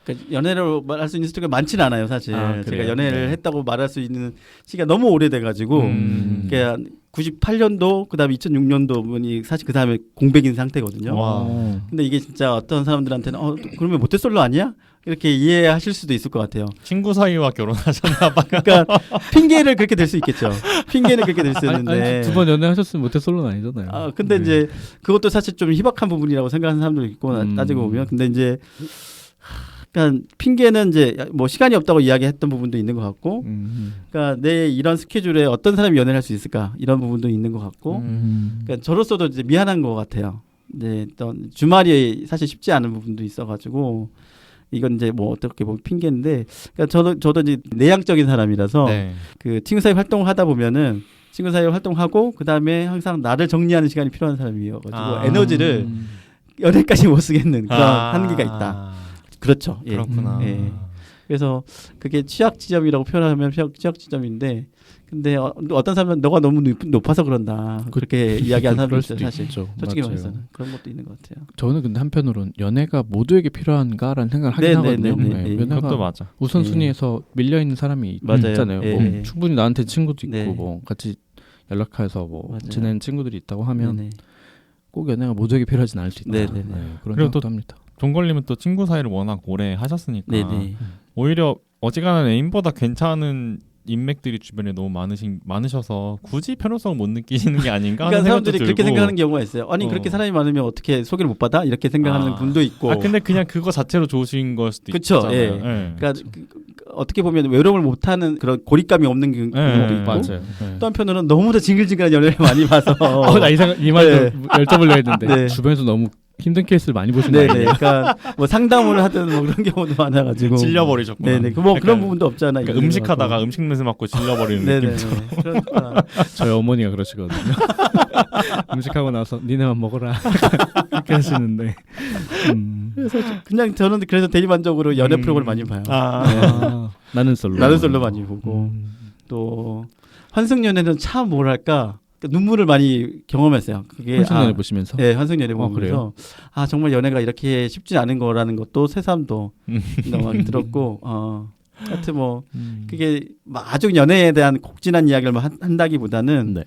그러니까 연애로 말할 수 있는 스토리가 많지는 않아요, 사실. 제가 연애를 했다고 말할 수 있는 시기가 너무 오래돼가지고, 그러니까 98년도 그다음에 2006년도 분이 사실 그다음에 공백인 상태거든요. 와. 근데 이게 진짜 어떤 사람들한테는 그러면 모태솔로 아니야? 이렇게 이해하실 수도 있을 것 같아요. 친구 사이와 결혼하셨나 봐. 그러니까 핑계를 그렇게 될 수 있겠죠. 핑계는 그렇게 될 수 있는데. 두 번 연애하셨으면 모태솔로는 아니잖아요. 근데 네. 이제 그것도 사실 좀 희박한 부분이라고 생각하는 사람도 있고 따지고 보면. 근데 이제 그러니까 핑계는 이제 뭐 시간이 없다고 이야기했던 부분도 있는 것 같고, 그러니까 내 이런 스케줄에 어떤 사람이 연애를 할 수 있을까 이런 부분도 있는 것 같고, 그러니까 저로서도 이제 미안한 것 같아요. 이제 어떤 주말이 사실 쉽지 않은 부분도 있어가지고. 이건 이제 뭐 어떻게 보면 핑계인데, 그러니까 저도 이제 내향적인 사람이라서 네. 그 친구 사이 활동을 하다 보면은 친구 사이 활동하고 그 다음에 항상 나를 정리하는 시간이 필요한 사람이어가지고 에너지를 연애까지 못 쓰겠는 그런 한계가 있다. 그렇죠. 예. 그렇구나. 예. 그래서 그게 취약 지점이라고 표현하면 취약 지점인데, 근데 어떤 사람은 너가 너무 높아서 그런다 그렇게 이야기하는 사람도 있어요. 사실 솔직히 말해서는 그런 것도 있는 것 같아요. 저는 근데 한편으로는 연애가 모두에게 필요한가라는 생각을 하긴 하거든요. 그것도 연애가 맞아. 우선순위에서 밀려 있는 사람이 맞아요. 있잖아요. 예. 뭐 충분히 나한테 친구도 있고 네. 뭐 같이 연락해서 뭐 맞아요. 지내는 친구들이 있다고 하면 네네. 꼭 연애가 모두에게 필요하진 않을 수 있다. 네네네. 네, 그런 그리고 또 생각도 합니다. 종걸님은 또 친구 사이를 워낙 오래 하셨으니까 네네. 오히려 어지간한 애인보다 괜찮은 인맥들이 주변에 너무 많으셔서 굳이 편요성을 못 느끼시는 게 아닌가 하는 그러니까 생각도 사람들이 그렇게 들고. 생각하는 경우가 있어요. 아니 그렇게 사람이 많으면 어떻게 소개를 못 받아? 이렇게 생각하는 분도 있고. 근데 그냥 그거 자체로 좋으신 걸 수도 그쵸, 있잖아요. 예. 예. 그러니까 어떻게 보면 외로움을 못하는 그런 고립감이 없는 경우도 있고. 맞아요. 또 한편으로는 너무도 징글징글한 연애를 많이 봐서. 나 이 말도 여쭤보려 했는데 네. 주변에서 너무 힘든 케이스를 많이 보신 거 네네. 아니에요? 그러니까 뭐 상담을 하든 뭐 그런 경우도 많아가지고. 질려버리셨구나. 네네. 뭐 그런 약간 부분도 없잖아요. 그러니까 음식하다가 음식 냄새 맡고 질려버리는 네네. 느낌처럼. 그러니까. 저희 어머니가 그러시거든요. 음식하고 나서 니네만 먹어라 이렇게 하시는데. 그래서 그냥 저는 그래서 대리만족으로 연애 프로그램을 많이 봐요. 나는 솔로. 나는 솔로 많이 보고 또 환승연애는 참 뭐랄까 눈물을 많이 경험했어요. 그게 환승연애 보시면서. 네, 환승연애 보면서 그래요? 정말 연애가 이렇게 쉽지 않은 거라는 것도 새삼도 너무 들었고 하여튼 뭐 그게 아주 연애에 대한 곡진한 이야기를 한다기보다는 네.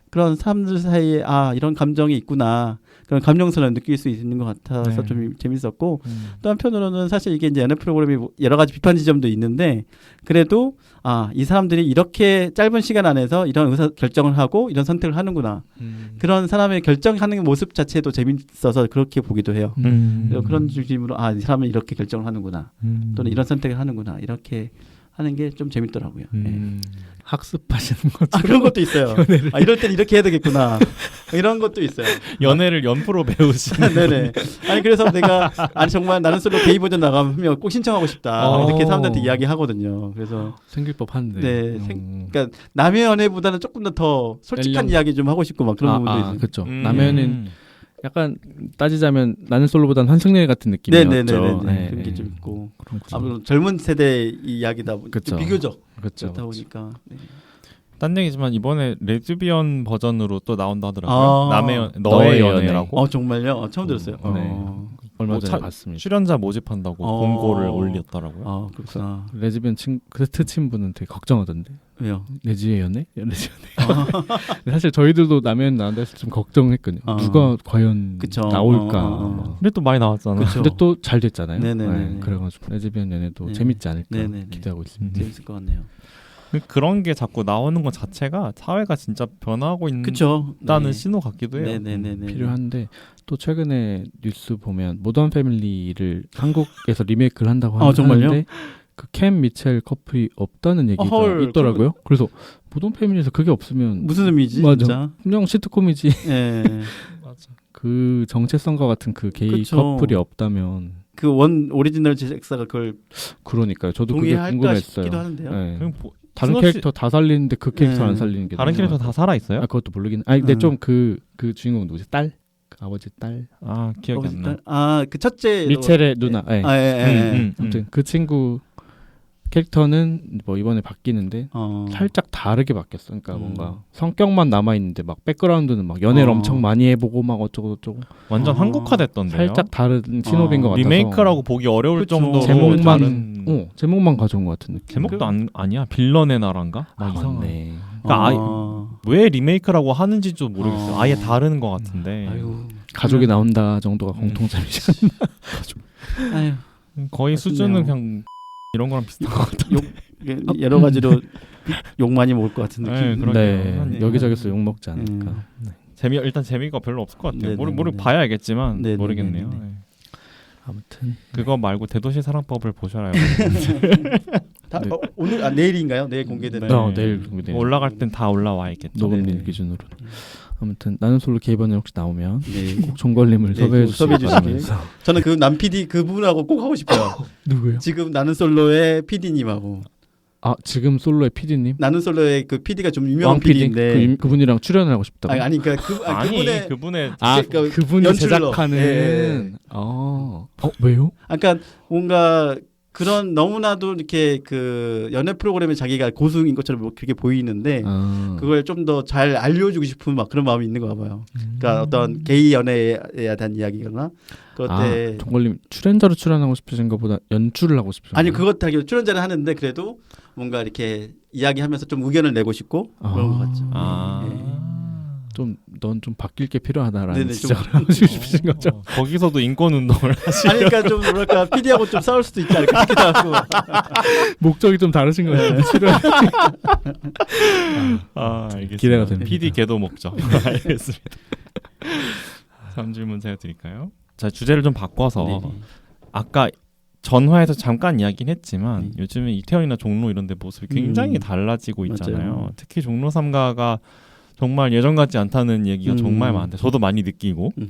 그런 사람들 사이에 이런 감정이 있구나. 그런 감정선을 느낄 수 있는 것 같아서 네. 좀 재밌었고 또 한편으로는 사실 이게 이제 연애 프로그램이 여러 가지 비판 지점도 있는데 그래도 이 사람들이 이렇게 짧은 시간 안에서 이런 의사 결정을 하고 이런 선택을 하는구나. 그런 사람의 결정하는 모습 자체도 재밌어서 그렇게 보기도 해요. 그래서 그런 중심으로 이 사람은 이렇게 결정을 하는구나. 또는 이런 선택을 하는구나. 이렇게 하는 게 좀 재밌더라고요. 네. 학습하시는 거죠. 그런 것도 있어요. 이럴 땐 이렇게 해야 되겠구나. 이런 것도 있어요. 연애를 연프로 배우시는. 네네. 아니 그래서 내가 정말 나는 솔로 게이 버전 나가면 꼭 신청하고 싶다. 이렇게 사람들한테 이야기하거든요. 그래서 생길 법한데. 네. 그러니까 남의 연애보다는 조금 더 솔직한 이야기 좀 하고 싶고 막 그런 부분도 있어요. 그렇죠. 남의 약간 따지자면 나는 솔로보다는 환승연애 같은 느낌이었죠. 네네네. 그런 게 좀 있고. 아무래도 젊은 세대 이야기다 보니까 비교적 그렇다 보니까. 네. 딴 얘기지만 이번에 레즈비언 버전으로 또 나온다 하더라고요. 너의 연애라고. 정말요? 처음 들었어요. 얼마 전에 봤습니다. 출연자 모집한다고 공고를 올렸더라고요. 그렇구나. 레즈비언 친구는 되게 걱정하던데. 왜요? 레즈의 연애? 사실 저희들도 남의 연애 나온다 했을 때 좀 걱정했거든요. 누가 과연 나올까. 근데 또 많이 나왔잖아요. 근데 또 잘 됐잖아요. 네네네. 그래가지고 레즈비언 연애도 재밌지 않을까 기대하고 있습니다. 재밌을 것 같네요. 그런 게 자꾸 나오는 것 자체가 사회가 진짜 변화하고 있다는 신호 같기도 해요. 네네네. 필요한데 또 최근에 뉴스 보면 모던 패밀리를 한국에서 리메이크를 한다고 하는데 그 캠 미첼 커플이 없다는 얘기가 있더라고요. 그래서 모던 패밀리에서 그게 없으면 무슨 의미지? 맞아. 진짜? 그냥 시트콤이지. 네. 맞아. 그 정체성과 같은 그 게이 커플이 없다면 그 원 오리지널 제작사가 그걸 그러니까요. 저도 그게 궁금했어요. 싶기도 하는데요. 네. 다른 캐릭터 다 살리는데 그 캐릭터 안 살리는 게 다른 캐릭터 다 살아 있어요? 그것도 모르긴. 근데 좀 그 주인공 누구지? 딸? 그 아버지 딸? 기억이 안 나. 그 첫째 미첼의 누나. 아무튼 그 친구 캐릭터는 뭐 이번에 바뀌는데 살짝 다르게 바뀌었어. 그러니까 뭔가 성격만 남아 있는데 막 백그라운드는 막 연애를 엄청 많이 해보고 막 어쩌고 저쩌고. 완전 한국화됐던데요. 살짝 다른 신호빈 것 같아서. 리메이크라고 보기 어려울 정도로 제목만 가져온 것 같은 느낌. 제목도 아니야. 빌런의 나라인가? 이상하네. 그러니까 왜 리메이크라고 하는지 좀 모르겠어요. 아예 어. 다른 것 같은데 아유. 가족이 나온다 정도가 공통점이죠. 아유. 거의 아쉽네요. 수준은 그냥 이런 거랑 비슷한 것 같아요. 여러 가지로 욕 많이 먹을 것 같은 느낌. 네, 그러게요. 네, 네. 여기저기서 욕 먹지 않을까. 일단 재미가 별로 없을 것 같아요. 네, 모르 네, 네. 봐야 알겠지만 네, 네, 모르겠네요. 네, 네. 네. 아무튼 그거 말고 대도시 사랑법을 보셔야 해요. 다, 오늘 내일인가요? 내일 공개되는. 네. 내일 공개돼요. 올라갈 땐 다 올라와 있겠죠. 녹음일 네네. 기준으로. 아무튼 나는 솔로 개번에 혹시 나오면 네. 꼭 종걸님을 네, 섭외해 꼭 섭외해 주시기 주시길. 바라면서. 저는 그 남 PD 그분하고 꼭 하고 싶어요. 누구요? 지금 나는 솔로의 PD님하고 아 지금 솔로의 PD님? 나는 솔로의 그 PD가 좀 유명한 왕 PD? PD인데. 그분이랑 출연을 하고 싶다고? 아니 그러니까 그분의 그분의 그 그분이 연출로. 제작하는. 예. 왜요? 그러니까 뭔가 그런 너무나도 이렇게 그 연애 프로그램에 자기가 고수인 것처럼 그렇게 보이는데 그걸 좀 더 잘 알려주고 싶은 막 그런 마음이 있는 거 봐요. 그러니까 어떤 게이 연애에 대한 이야기거나 그럴 때 종걸님 출연자로 출연하고 싶으신 것보다 연출을 하고 싶으신 아니 거예요? 그것 하기 출연자를 하는데 그래도 뭔가 이렇게 이야기하면서 좀 의견을 내고 싶고 그런 것 같죠. 넌 좀 바뀔 게 필요하다라는 네네, 지적을 좀- 하고 싶으신 거죠? 거기서도 인권 운동을 아니 그러니까 좀 뭐랄까 PD하고 좀 싸울 수도 있지 않을까 싶기도 하고. 목적이 좀 다르신 거예요. 출연. 알겠습니다. 기대가 됩니다. PD 개도 먹죠. 알겠습니다. 다음 질문 제가 드릴까요? 자 주제를 좀 바꿔서 네. 아까 전화에서 잠깐 이야기는 했지만 네. 요즘에 이태원이나 종로 이런 데 모습이 굉장히 달라지고 있잖아요. 맞아요. 특히 종로 3가가 정말 예전 같지 않다는 얘기가 정말 많은데 저도 많이 느끼고 음흠.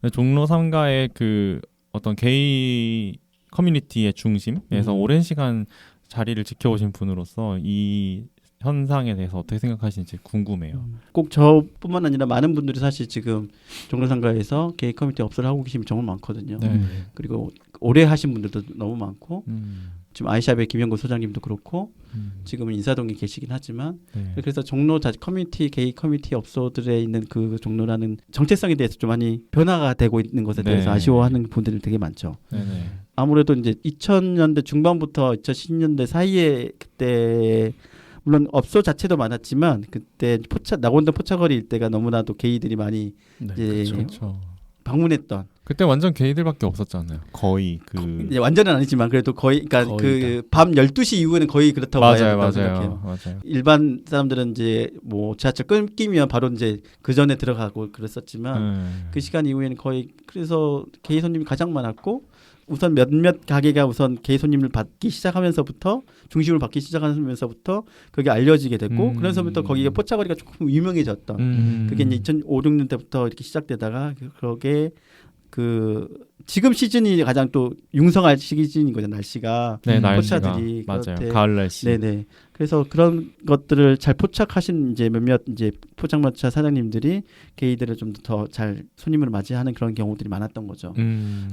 근데 종로 3가의 그 어떤 게이 커뮤니티의 중심에서 오랜 시간 자리를 지켜오신 분으로서 이 현상에 대해서 어떻게 생각하시는지 궁금해요. 꼭 저뿐만 아니라 많은 분들이 사실 지금 종로상가에서 게이 커뮤니티 업소를 하고 계신 분이 정말 많거든요. 네. 그리고 오래 하신 분들도 너무 많고 음, 지금 아이샵의 김영구 소장님도 그렇고 지금은 인사동에 계시긴 하지만 네. 그래서 종로 커뮤니티 게이 커뮤니티 업소들에 있는 그 종로라는 정체성에 대해서 좀 많이 변화가 되고 있는 것에 대해서 네. 아쉬워하는 분들이 되게 많죠. 네네. 아무래도 이제 2000년대 중반부터 2010년대 사이에 그때 물론 업소 자체도 많았지만 그때 낙원동 포차거리 일대가 너무나도 게이들이 많이 네, 이제 그렇죠. 그렇죠. 방문했던 그때 완전 게이들밖에 없었잖아요. 거의 그 이제 완전은 아니지만 그래도 거의 그러니까 거의 그 밤 12시 이후에는 거의 그렇다고 봐야 된다고 생각해요. 맞아요. 일반 사람들은 이제 뭐 지하철 끊기면 바로 이제 그 전에 들어가고 그랬었지만 그 시간 이후에는 거의 그래서 게이 손님이 가장 많았고 우선 몇몇 가게가 우선 게이 손님을 받기 시작하면서부터 중심을 받기 시작하면서부터 그게 알려지게 됐고 그래서부터 거기가 포차거리가 조금 유명해졌던 그게 이제 2005, 6년대부터 이렇게 시작되다가 그게 그 지금 시즌이 가장 또 융성할 시즌인 거죠. 날씨가 네, 날씨가 포차들이 맞아요. 그렇대. 가을 날씨. 네네. 그래서 그런 것들을 잘 포착하신 이제 몇몇 이제 포장마차 사장님들이 게이들을 좀 더 잘 손님을 맞이하는 그런 경우들이 많았던 거죠.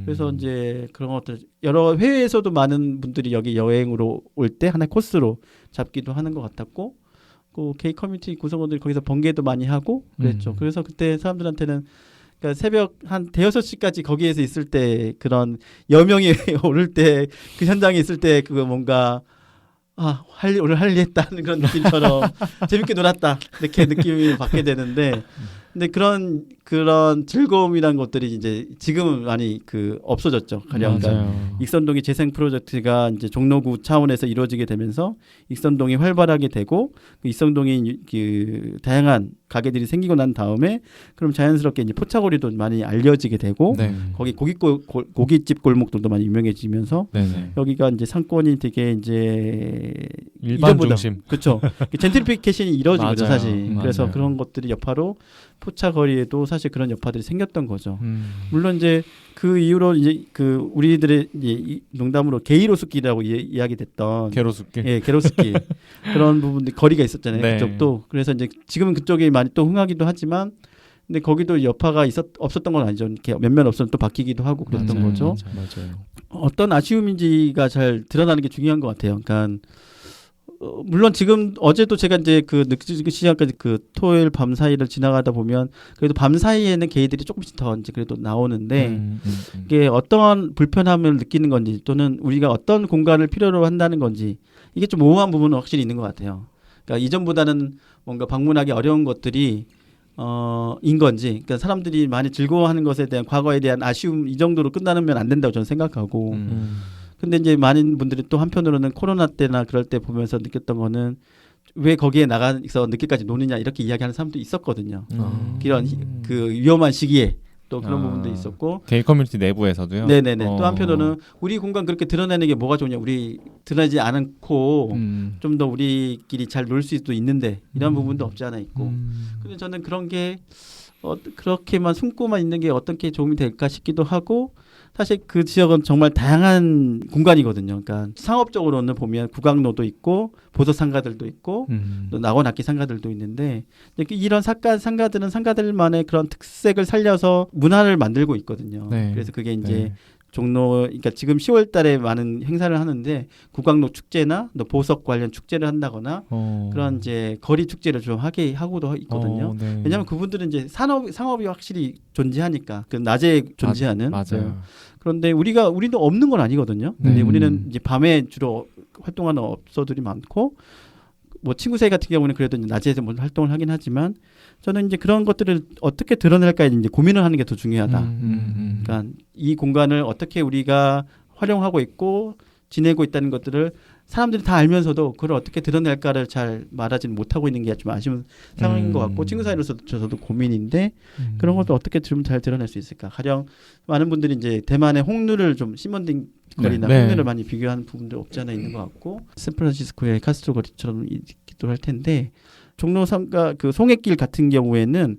그래서 이제 그런 것들 여러 해외에서도 많은 분들이 여기 여행으로 올 때 하나의 코스로 잡기도 하는 것 같았고, 그 게이 커뮤니티 구성원들이 거기서 번개도 많이 하고 그랬죠. 그래서 그때 사람들한테는 그러니까 새벽 한 대여섯 시까지 거기에서 있을 때 그런 여명이 오를 때 그 현장에 있을 때 그거 뭔가 오늘 할 일 했다는 그런 느낌처럼 재밌게 놀았다 이렇게 느낌을 받게 되는데 근데 그런 즐거움이란 것들이 이제 지금은 많이 그 없어졌죠. 가령 맞아요. 익선동의 재생 프로젝트가 이제 종로구 차원에서 이루어지게 되면서 익선동이 활발하게 되고 그 익선동이 그 다양한 가게들이 생기고 난 다음에 그럼 자연스럽게 이제 포차거리도 많이 알려지게 되고 네. 거기 고깃집 골목들도 많이 유명해지면서 네네. 여기가 이제 상권이 되게 이제 일반 이전보다- 중심. 그렇죠. 젠트리피케이션이 이루어진 거죠, 맞아요. 사실. 그래서 맞아요. 그런 것들이 여파로 포차거리에도 사실 그런 여파들이 생겼던 거죠. 음. 물론 이제 그 이후로 이제 그 우리들의 이제 농담으로 게이로스길이라고 이야기됐던 게로수길. 예, 게로스길 그런 부분들 거리가 있었잖아요. 네. 그쪽도. 그래서 이제 지금은 그쪽이 많이 또 흥하기도 하지만 근데 거기도 여파가 없었던 건 아니죠. 이렇게 몇몇 없으면 또 바뀌기도 하고 그랬던 맞아요. 거죠. 맞아요. 어떤 아쉬움인지가 잘 드러나는 게 중요한 것 같아요. 그러니까 물론 지금 어제도 제가 이제 그 늦은 시간까지 그 토요일 밤 사이를 지나가다 보면 그래도 밤 사이에는 게이들이 조금씩 더 이제 그래도 나오는데 이게 어떠한 불편함을 느끼는 건지 또는 우리가 어떤 공간을 필요로 한다는 건지 이게 좀 모호한 부분은 확실히 있는 것 같아요. 그러니까 이전보다는 뭔가 방문하기 어려운 것들이 인 건지, 그러니까 사람들이 많이 즐거워하는 것에 대한 과거에 대한 아쉬움 이 정도로 끝나면 안 된다고 저는 생각하고. 근데 이제 많은 분들이 또 한편으로는 코로나 때나 그럴 때 보면서 느꼈던 거는 왜 거기에 나가서 늦게까지 노느냐 이렇게 이야기하는 사람도 있었거든요. 이런 그 위험한 시기에 또 그런 부분도 있었고. 게이 커뮤니티 내부에서도요. 네네네. 또 한편으로는 우리 공간 그렇게 드러내는 게 뭐가 좋냐. 우리 드러내지 않고 좀 더 우리끼리 잘 놀 수도 있는데 이런 부분도 없지 않아 있고. 근데 저는 그런 게 그렇게만 숨고만 있는 게 어떻게 도움이 될까 싶기도 하고. 사실 그 지역은 정말 다양한 공간이거든요. 그러니까 상업적으로는 보면 국악로도 있고 보석 상가들도 있고 또 낙원 악기 상가들도 있는데 이런 상가들은 상가들만의 그런 특색을 살려서 문화를 만들고 있거든요. 네. 그래서 그게 이제 종로, 그러니까 지금 10월 달에 많은 행사를 하는데 국악로 축제나 또 보석 관련 축제를 한다거나 그런 이제 거리 축제를 좀 하고도 있거든요. 네. 왜냐하면 그분들은 이제 상업이 확실히 존재하니까 그 낮에 존재하는. 맞아요. 그런데 우리도 없는 건 아니거든요. 근데 네. 우리는 이제 밤에 주로 활동하는 업소들이 많고 뭐 친구 사이 같은 경우는 그래도 이제 낮에 뭐 활동을 하긴 하지만 저는 이제 그런 것들을 어떻게 드러낼까 이제 고민을 하는 게 더 중요하다. 그러니까 이 공간을 어떻게 우리가 활용하고 있고 지내고 있다는 것들을 사람들이 다 알면서도 그걸 어떻게 드러낼까를 잘 말하지는 못하고 있는 게 좀 아쉬운 상황인 것 같고 친구 사이로서도 저도 고민인데 그런 것도 어떻게 좀 잘 드러낼 수 있을까. 가령 많은 분들이 이제 대만의 홍루를 좀 시몬딩 거리나 네. 홍루를 많이 비교하는 부분도 없지 않아 있는 것 같고 샌프란시스코의 카스트로 거리처럼 있기도 할 텐데 종로 상가 그 송해길 같은 경우에는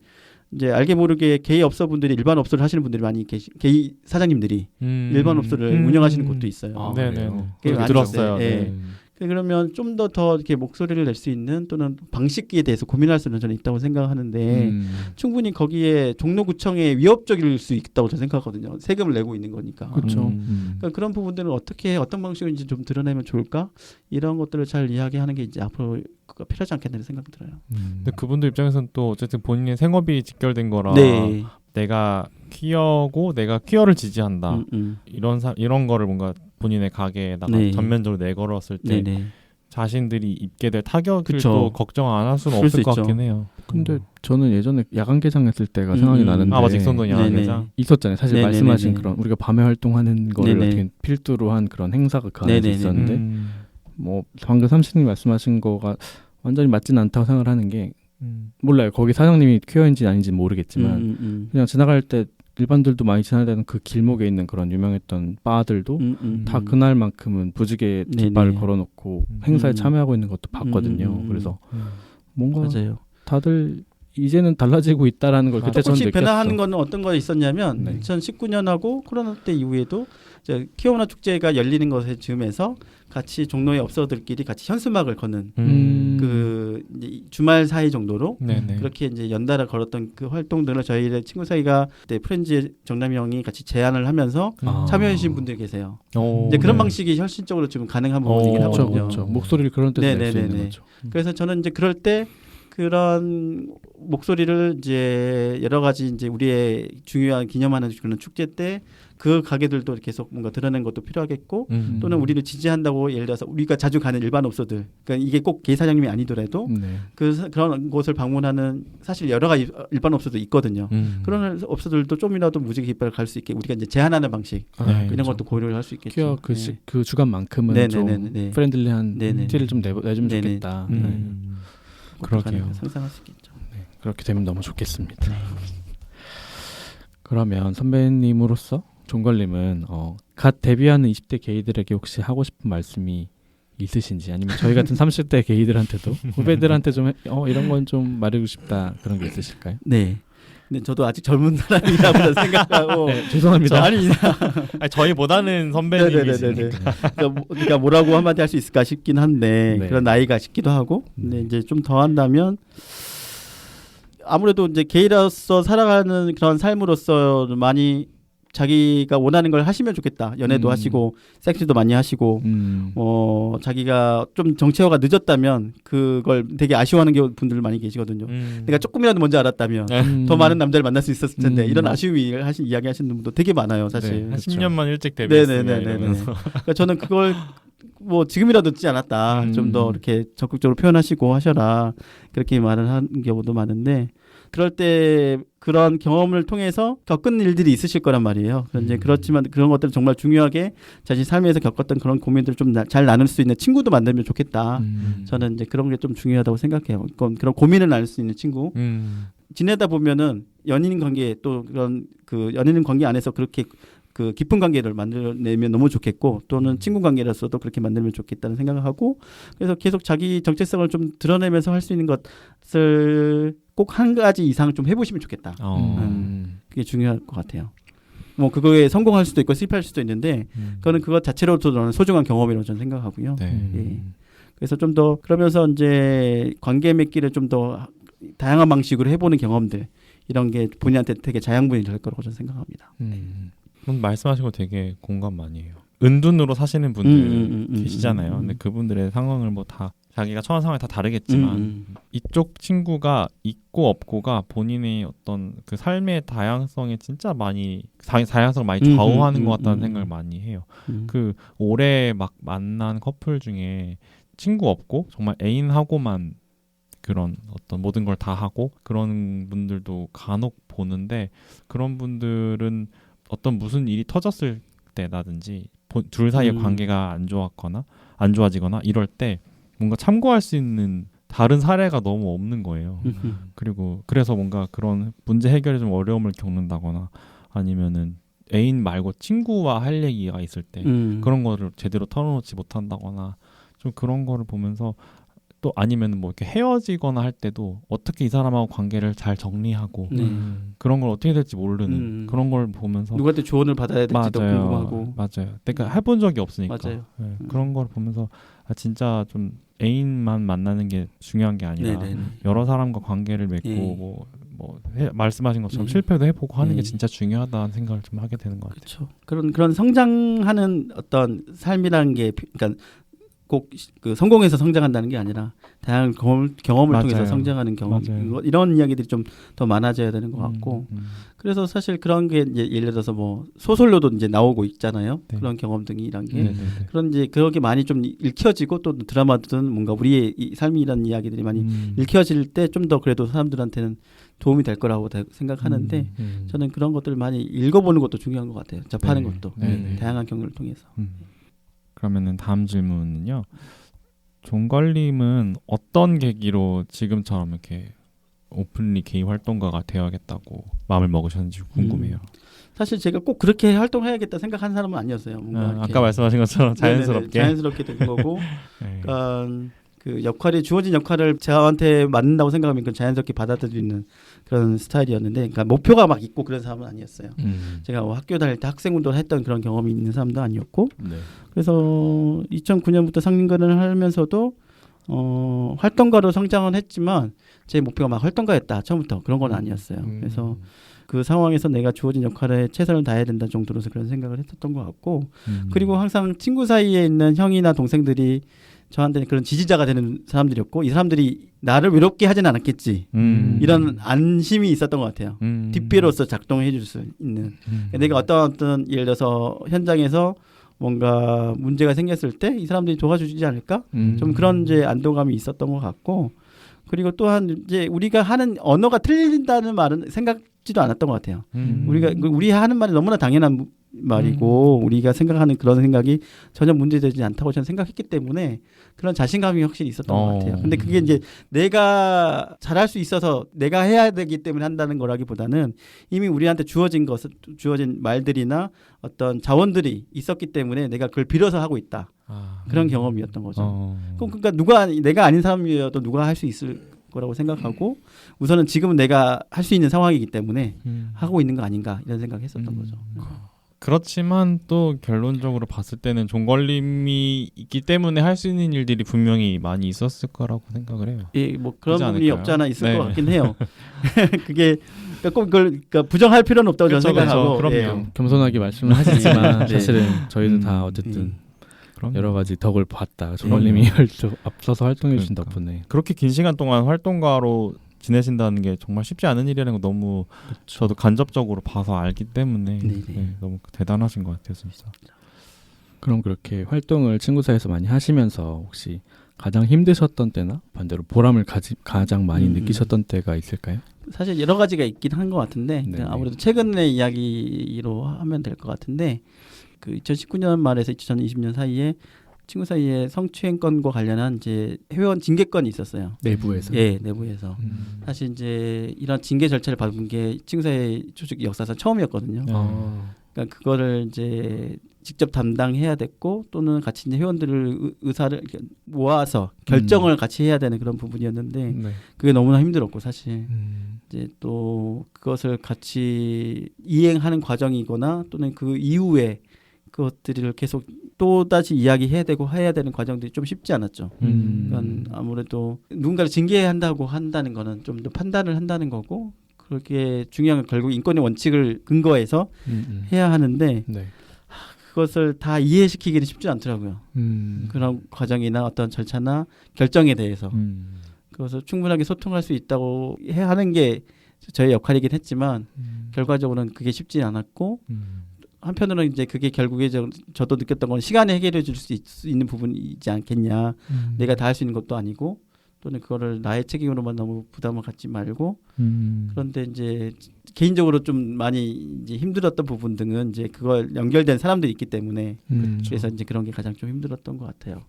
이제 알게 모르게 게이 업소분들이 일반 업소를 하시는 분들이 많이 게이 사장님들이 일반 업소를 운영하시는 곳도 있어요. 네네. 꽤 그렇게 많이 들었어요. 있어요. 예. 그러면 좀 더 이렇게 목소리를 낼 수 있는 또는 방식기에 대해서 고민할 수는 저는 있다고 생각하는데 충분히 거기에 종로구청에 위협적일 수 있다고 저는 생각하거든요. 세금을 내고 있는 거니까. 그렇죠. 그러니까 그런 부분들은 어떻게 어떤 방식으로 이제 좀 드러내면 좋을까? 이런 것들을 잘 이야기하는 게 이제 앞으로 필요하지 않겠다는 생각이 들어요. 근데 그분들 입장에서는 또 어쨌든 본인의 생업이 직결된 거라 네. 내가 퀴어고 내가 퀴어를 지지한다. 이런 거를 뭔가 본인의 가게에다가 네. 전면적으로 내걸었을 때 네네. 자신들이 입게 될 타격을 그쵸. 또 걱정 안 할 수는 그럴 없을 수 것 있죠. 같긴 해요. 근데 저는 예전에 야간 개장 했을 때가 생각이 나는데 아 맞아, 익선동 네네. 야간개장. 있었잖아요. 사실 네네네네. 말씀하신 그런 우리가 밤에 활동하는 거를 네네. 어떻게 필두로 한 그런 행사가 그 안에 네네네. 있었는데 뭐 방금 삼식님 말씀하신 거가 완전히 맞지는 않다고 생각을 하는 게 몰라요. 거기 사장님이 퀴어인지 아닌지 는 모르겠지만 그냥 지나갈 때 일반들도 많이 지나다니는 그 길목에 있는 그런 유명했던 바들도 다 그날만큼은 부지게 깃발을 네네. 걸어놓고 행사에 참여하고 있는 것도 봤거든요. 그래서 뭔가 맞아요. 다들 이제는 달라지고 있다라는 걸 그때 저는 조금씩 느꼈어. 변화하는 거는 어떤 거 있었냐면 네. 2019년하고 코로나 때 이후에도 이제 키오나 축제가 열리는 것에 즈음에서 같이 종로의 업소들끼리 같이 현수막을 거는 그 이제 주말 사이 정도로 네네. 그렇게 이제 연달아 걸었던 그 활동들을 저희 친구 사이가 그때 프렌즈 정남이 형이 같이 제안을 하면서 참여해 주신 분들이 계세요. 이제 그런 방식이 현실적으로 지금 가능한 부분이긴 그렇죠, 하거든요. 그렇죠. 목소리를 그런 데서 낼 수 있는 네네네네. 거죠. 그래서 저는 이제 그럴 때 그런 목소리를 이제 여러 가지 이제 우리의 중요한 기념하는 그런 축제 때 그 가게들도 계속 뭔가 드러낸 것도 필요하겠고 또는 우리를 지지한다고 예를 들어서 우리가 자주 가는 일반 업소들 그러니까 이게 꼭 게이 사장님이 아니더라도 네. 그런 곳을 방문하는 사실 여러 가지 일반 업소도 있거든요. 그런 업소들도 좀이라도 무지개 깃발을 갈 수 있게 우리가 이제 제한하는 방식 네, 이런 것도 고려를 할 수 있겠죠. 퀴어 그 주간만큼은 네네네네. 좀 프렌들리한 네네. 티를 좀 내주면 네네. 좋겠다. 네. 그러게요. 상상할 수 있겠죠. 네, 그렇게 되면 너무 좋겠습니다. 그러면 선배님으로서 종걸님은 갓 데뷔하는 20대 게이들에게 혹시 하고 싶은 말씀이 있으신지 아니면 저희 같은 30대 게이들한테도 후배들한테 좀 이런 건 좀 말해주고 싶다 그런 게 있으실까요? 네. 근데 저도 아직 젊은 사람이라고 생각하고 네, 죄송합니다. 아니 저희보다는 선배님이시니까. 그러니까 뭐라고 한마디 할 수 있을까 싶긴 한데 네. 그런 나이가 싶기도 하고 근데 이제 좀 더 한다면 아무래도 이제 게이로서 살아가는 그런 삶으로서 많이 자기가 원하는 걸 하시면 좋겠다. 연애도 하시고 섹스도 많이 하시고 자기가 좀 정체화가 늦었다면 그걸 되게 아쉬워하는 분들 많이 계시거든요. 내가 조금이라도 먼저 알았다면 더 많은 남자를 만날 수 있었을 텐데 이런 아쉬움이 이야기하시는 분도 되게 많아요. 사실. 한 10년만 일찍 데뷔했으면 네네네네. 이러면서. 그러니까 저는 그걸 뭐 지금이라도 늦지 않았다. 좀 더 이렇게 적극적으로 표현하시고 하셔라. 그렇게 말을 하는 경우도 많은데 그럴 때 그런 경험을 통해서 겪은 일들이 있으실 거란 말이에요. 이제 그렇지만 그런 것들을 정말 중요하게 자신 삶에서 겪었던 그런 고민들을 좀 잘 나눌 수 있는 친구도 만들면 좋겠다. 저는 이제 그런 게 좀 중요하다고 생각해요. 그런 고민을 나눌 수 있는 친구. 지내다 보면은 연인 관계 또 그런 그 연인 관계 안에서 그렇게 그 깊은 관계를 만들어내면 너무 좋겠고 또는 친구 관계로서도 그렇게 만들면 좋겠다는 생각을 하고 그래서 계속 자기 정체성을 좀 드러내면서 할 수 있는 것을 꼭 한 가지 이상 좀 해보시면 좋겠다. 그게 중요할 것 같아요. 뭐 그거에 성공할 수도 있고 실패할 수도 있는데 그거는 그것 자체로도 저는 소중한 경험이라고 저는 생각하고요. 네. 예. 그래서 좀 더 그러면서 이제 관계 맺기를 좀 더 다양한 방식으로 해보는 경험들 이런 게 본인한테 되게 자양분이 될 거라고 저는 생각합니다. 말씀하신 거 되게 공감 많이 해요. 은둔으로 사시는 분들 계시잖아요. 근데 그분들의 상황을 뭐 다 자기가 처한 상황이 다 다르겠지만 이쪽 친구가 있고 없고가 본인의 어떤 그 삶의 다양성에 진짜 많이 다양성을 많이 좌우하는 것 같다는 생각을 많이 해요. 그 올해 막 만난 커플 중에 친구 없고 정말 애인하고만 그런 어떤 모든 걸 다 하고 그런 분들도 간혹 보는데 그런 분들은 어떤 무슨 일이 터졌을 때라든지 둘 사이의 관계가 안 좋았거나 안 좋아지거나 이럴 때 뭔가 참고할 수 있는 다른 사례가 너무 없는 거예요. 그리고 그래서 뭔가 그런 문제 해결에 좀 어려움을 겪는다거나 아니면은 애인 말고 친구와 할 얘기가 있을 때 그런 거를 제대로 털어놓지 못한다거나 좀 그런 거를 보면서 또 아니면 뭐 이렇게 헤어지거나 할 때도 어떻게 이 사람하고 관계를 잘 정리하고 그런 걸 어떻게 될지 모르는 그런 걸 보면서 누구한테 조언을 받아야 될지도 궁금하고 맞아요. 그러니까 해본 적이 없으니까 맞아요. 네, 그런 걸 보면서 진짜 좀 애인만 만나는 게 중요한 게 아니라 여러 사람과 관계를 맺고 말씀하신 것처럼 실패도 해보고 하는 게 진짜 중요하다는 생각을 좀 하게 되는 것 같아요. 그렇죠. 그런 성장하는 어떤 삶이라는 게 그러니까 꼭 그 성공해서 성장한다는 게 아니라 다양한 경험을 맞아요. 통해서 성장하는 경험 이런 이야기들이 좀 더 많아져야 되는 것 같고 그래서 사실 그런 게 이제 예를 들어서 뭐 소설로도 이제 나오고 있잖아요. 네. 그런 경험 등이 이런 게 그런 이제 그렇게 많이 좀 읽혀지고 또 드라마든 뭔가 우리의 이 삶이라는 이야기들이 많이 읽혀질 때 좀 더 그래도 사람들한테는 도움이 될 거라고 생각하는데 저는 그런 것들을 많이 읽어보는 것도 중요한 것 같아요. 접하는 것도 다양한 경험을 통해서. 그러면은 다음 질문은요. 종걸님은 어떤 계기로 지금처럼 이렇게 오픈리 게이 활동가가 되어야겠다고 마음을 먹으셨는지 궁금해요. 사실 제가 꼭 그렇게 활동해야겠다 생각한 사람은 아니었어요. 뭔가 아까 말씀하신 것처럼 자연스럽게 된 거고 그러니까 그 역할이 주어진 역할을 저한테 맞는다고 생각하면 그건 자연스럽게 받아들이는 그런 스타일이었는데 그러니까 목표가 막 있고 그런 사람은 아니었어요. 제가 뭐 학교 다닐 때 학생운동을 했던 그런 경험이 있는 사람도 아니었고 그래서 2009년부터 상림관을 하면서도 활동가로 성장은 했지만 제 목표가 막 활동가였다. 처음부터 그런 건 아니었어요. 그래서 그 상황에서 내가 주어진 역할에 최선을 다해야 된다 정도로서 그런 생각을 했었던 것 같고 그리고 항상 친구 사이에 있는 형이나 동생들이 저한테는 그런 지지자가 되는 사람들이었고 이 사람들이 나를 외롭게 하진 않았겠지 이런 안심이 있었던 것 같아요. 뒷배로서 작동해 줄 수 있는 내가 어떤 예를 들어서 현장에서 뭔가 문제가 생겼을 때 이 사람들이 도와주지 않을까 좀 그런 이제 안도감이 있었던 것 같고 그리고 또한 이제 우리가 하는 언어가 틀린다는 말은 생각지도 않았던 것 같아요. 우리 하는 말이 너무나 당연한 말이고 우리가 생각하는 그런 생각이 전혀 문제되지 않다고 저는 생각했기 때문에 그런 자신감이 확실히 있었던 것 같아요. 근데 그게 이제 내가 잘할 수 있어서 내가 해야 되기 때문에 한다는 거라기보다는 이미 우리한테 주어진 말들이나 어떤 자원들이 있었기 때문에 내가 그걸 빌어서 하고 있다. 그런 경험이었던 거죠. 그러니까 내가 아닌 사람이어도 누가 할 수 있을 거라고 생각하고 우선은 지금은 내가 할 수 있는 상황이기 때문에 하고 있는 거 아닌가 이런 생각했었던 거죠. 그렇지만 또 결론적으로 봤을 때는 종걸림이 있기 때문에 할 수 있는 일들이 분명히 많이 있었을 거라고 생각을 해요. 예, 뭐 그런 부분이 없지 않아 있을 것 네. 같긴 해요. 그게 꼭 그걸 부정할 필요는 없다고 저는 생각하고. 그럼요. 예. 겸손하게 말씀을 하시지만 네. 사실은 저희도 다 어쨌든 여러 가지 덕을 봤다. 종걸님이 앞서서 활동해 주신 덕분에 그렇게 긴 시간 동안 활동가로 지내신다는 게 정말 쉽지 않은 일이라는 거 너무 저도 간접적으로 봐서 알기 때문에 너무 대단하신 것 같아요, 진짜. 그럼 그렇게 활동을 친구사에서 많이 하시면서 혹시 가장 힘드셨던 때나 반대로 보람을 가장 많이 느끼셨던 때가 있을까요? 사실 여러 가지가 있긴 한 것 같은데 네네. 아무래도 최근의 이야기로 하면 될 것 같은데 그 2019년 말에서 2020년 사이에 친구 사이에 성추행 건과 관련한 이제 회원 징계 건이 있었어요. 내부에서. 예, 내부에서. 사실 이제 이런 징계 절차를 밟은 게 친구 사이 조직 역사상 처음이었거든요. 그러니까 그거를 이제 직접 담당해야 됐고 또는 같이 이제 회원들을 의사를 이렇게 모아서 결정을 같이 해야 되는 그런 부분이었는데 네. 그게 너무나 힘들었고 사실 이제 또 그것을 같이 이행하는 과정이거나 또는 그 이후에 그것들을 계속 또 다시 이야기해야 되고 해야 되는 과정들이 좀 쉽지 않았죠. 그러니까 아무래도 누군가를 징계한다고 한다는 거는 좀 더 판단을 한다는 거고 그렇게 중요한 건 결국 인권의 원칙을 근거해서 해야 하는데 네. 그것을 다 이해시키기는 쉽지 않더라고요. 그런 과정이나 어떤 절차나 결정에 대해서 그것을 충분하게 소통할 수 있다고 해야 하는 게 저의 역할이긴 했지만 결과적으로는 그게 쉽지 않았고 한편으로는 이제 그게 결국에 저도 느꼈던 건 시간에 해결해 줄 수 있는 부분이지 않겠냐. 내가 다 할 수 있는 것도 아니고 또는 그거를 나의 책임으로만 너무 부담을 갖지 말고 그런데 이제 개인적으로 좀 많이 이제 힘들었던 부분 등은 이제 그걸 연결된 사람들이 있기 때문에 그래서 이제 그런 게 가장 좀 힘들었던 것 같아요.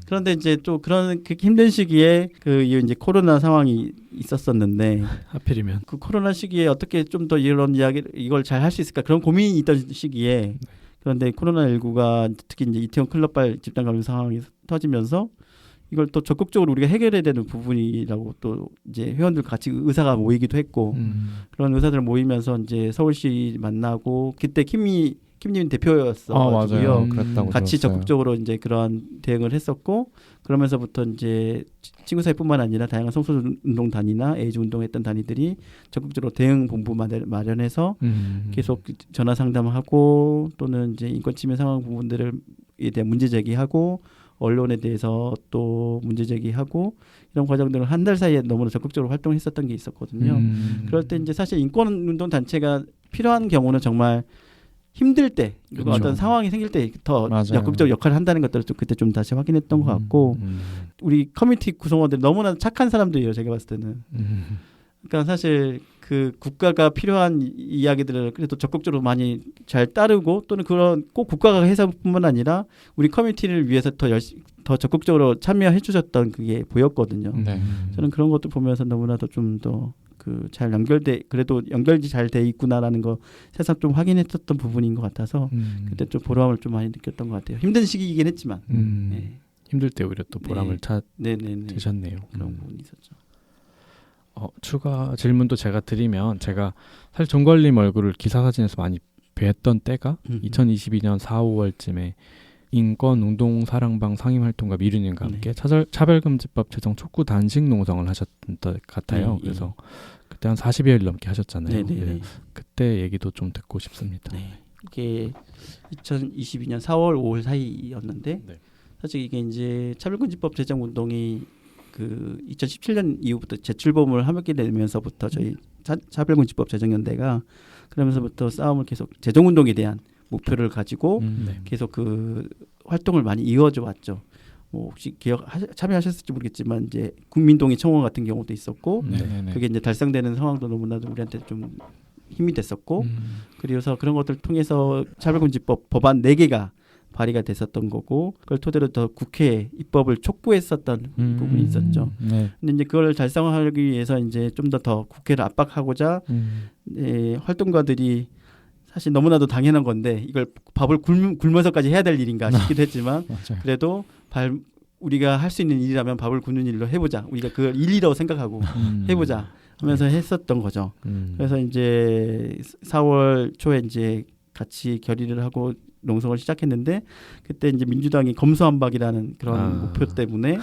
그런데 이제 또 그런 그 힘든 시기에 그 이제 코로나 상황이 있었었는데 하필이면 그 코로나 시기에 어떻게 좀 더 이런 이걸 잘 할 수 있을까 그런 고민이 있던 시기에 그런데 코로나19가 특히 이제 이태원 클럽발 집단 감염 상황이 터지면서 이걸 또 적극적으로 우리가 해결해야 되는 부분이라고 또 이제 회원들 같이 의사가 모이기도 했고 그런 의사들 모이면서 이제 서울시 만나고 그때 킴님 대표였어가지고요. 그랬다고 같이 들었어요. 적극적으로 이제 그러한 대응을 했었고 그러면서부터 이제 친구사회뿐만 아니라 다양한 성소운동 단위나 에이즈 운동했던 단위들이 적극적으로 대응 본부 마련해서 계속 전화 상담하고 또는 이제 인권 침해 상황 부분들에 대한 문제 제기하고 언론에 대해서 또 문제 제기하고 이런 과정들을 한 달 사이에 너무나 적극적으로 활동했었던 게 있었거든요. 그럴 때 이제 사실 인권 운동 단체가 필요한 경우는 정말 힘들 때 그리고 그렇죠. 어떤 상황이 생길 때 더 맞아요. 적극적 역할을 한다는 것들을 좀 그때 좀 다시 확인했던 것 같고 우리 커뮤니티 구성원들 너무나 착한 사람들이에요. 제가 봤을 때는. 그러니까 사실 그 국가가 필요한 이야기들을 그래도 적극적으로 많이 잘 따르고 또는 그런 꼭 국가가 해서뿐만 아니라 우리 커뮤니티를 위해서 더 적극적으로 참여해 주셨던 그게 보였거든요. 네. 저는 그런 것도 보면서 너무나도 좀 더 그 잘 그래도 연결이 잘 돼 있구나라는 거 새삼 좀 확인했었던 부분인 것 같아서 그때 좀 보람을 좀 많이 느꼈던 것 같아요. 힘든 시기이긴 했지만. 네. 힘들 때 오히려 또 보람을 찾으셨네요. 그런 부분이 있었죠. 추가 질문도 제가 드리면 제가 사실 종걸님 얼굴을 기사 사진에서 많이 뵀던 때가 2022년 4, 5월쯤에 인권운동사랑방 상임활동가 미르님과 함께 차별금지법 제정 촉구 단식 농성을 하셨던 것 같아요. 그래서 그때 한 40여일 넘게 하셨잖아요. 네. 그때 얘기도 좀 듣고 싶습니다. 네. 이게 2022년 4월, 5월 사이였는데 사실 이게 이제 차별금지법 제정 운동이 그 2017년 이후부터 재출범을 하게 되면서부터 저희 차별금지법 제정연대가 그러면서부터 싸움을 계속 제정운동에 대한 목표를 가지고 계속 그 활동을 많이 이어져 왔죠. 뭐 혹시 참여하셨을지 모르겠지만 이제 국민동의 청원 같은 경우도 있었고 그게 이제 달성되는 상황도 너무나도 우리한테 좀 힘이 됐었고 그래서 그런 것들을 통해서 차별금지법 법안 4개가 발의가 됐었던 거고 그걸 토대로 더 국회에 입법을 촉구했었던 부분이 있었죠. 근데 이제 그걸 달성하기 위해서 이제 좀 더 국회를 압박하고자 활동가들이 사실 너무나도 당연한 건데 이걸 밥을 굶어서까지 해야 될 일인가 싶기도 했지만 그래도 우리가 할 수 있는 일이라면 밥을 굶는 일로 해보자. 우리가 그걸 일이라고 생각하고 해보자 하면서 했었던 거죠. 그래서 이제 4월 초에 이제 같이 결의를 하고 농성을 시작했는데 그때 이제 민주당이 검수완박이라는 그런 목표 때문에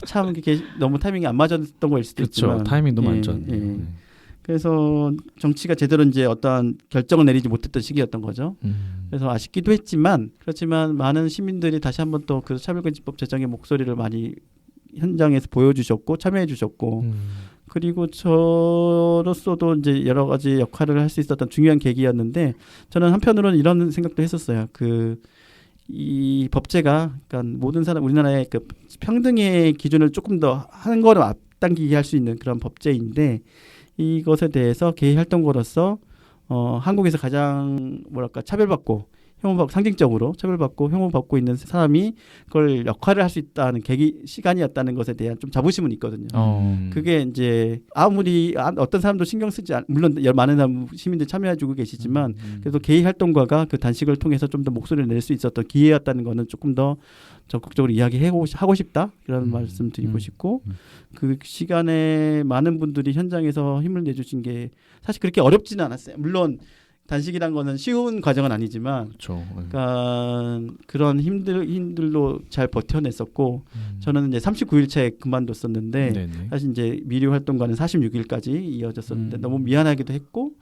참 이게 너무 타이밍이 안 맞았던 거일 수도 있지만 타이밍도 맞죠. 그래서 정치가 제대로 이제 어떠한 결정을 내리지 못했던 시기였던 거죠. 그래서 아쉽기도 했지만 그렇지만 많은 시민들이 다시 한번 또 그 차별금지법 제정의 목소리를 많이 현장에서 보여주셨고 참여해주셨고 그리고 저로서도 이제 여러 가지 역할을 할 수 있었던 중요한 계기였는데 저는 한편으로는 이런 생각도 했었어요. 그 이 법제가 그러니까 모든 사람 우리나라의 그 평등의 기준을 조금 더 한 걸음 앞당기게 할 수 있는 그런 법제인데 이것에 대해서 개의 활동가로서 한국에서 가장 뭐랄까 차별받고 혐오받고 상징적으로 차별받고 혐오받고 있는 사람이 그걸 역할을 할 수 있다는 계기 시간이었다는 것에 대한 좀 자부심은 있거든요. 그게 이제 아무리 어떤 사람도 신경 쓰지 물론 많은 시민들 참여해주고 계시지만 그래도 개의 활동가가 그 단식을 통해서 좀 더 목소리를 낼 수 있었던 기회였다는 거는 조금 더 적극적으로 이야기하고 싶다 이런 말씀 드리고 싶고 그 시간에 많은 분들이 현장에서 힘을 내주신 게 사실 그렇게 어렵지는 않았어요. 물론 단식이란 거는 쉬운 과정은 아니지만 그렇죠. 그러니까 그런 힘들로 잘 버텨냈었고 저는 이제 39일차에 그만뒀었는데 네네. 사실 이제 미료 활동과는 46일까지 이어졌었는데 너무 미안하기도 했고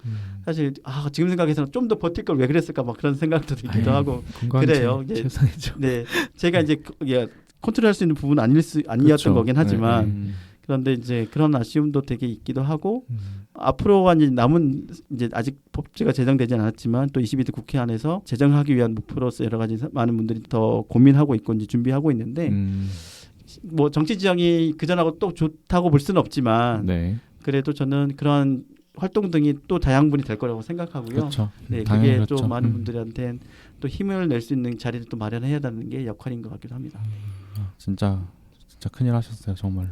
사실 지금 생각해서는 좀 더 버틸 걸 왜 그랬을까 막 그런 생각도 들기도 하고 그래요. 최선이죠. 네, 제가 이제 컨트롤할 수 있는 부분은 아니었던 그렇죠. 거긴 하지만 그런데 이제 그런 아쉬움도 되게 있기도 하고 앞으로가 이제 남은 이제 아직 법제가 제정되지 않았지만 또 22대 국회 안에서 제정하기 위한 목표로서 여러 가지 많은 분들이 더 고민하고 있고 이제 준비하고 있는데 뭐 정치 지형이 그전하고 또 좋다고 볼 수는 없지만 네. 그래도 저는 그런 활동 등이 또 다양분이 될 거라고 생각하고요. 그렇죠. 네, 당연히 그게 그렇죠. 좀 많은 분들한테 또 힘을 낼 수 있는 자리를 또 마련해야 되는 게 역할인 것 같기도 합니다. 진짜 큰일 하셨어요 정말로.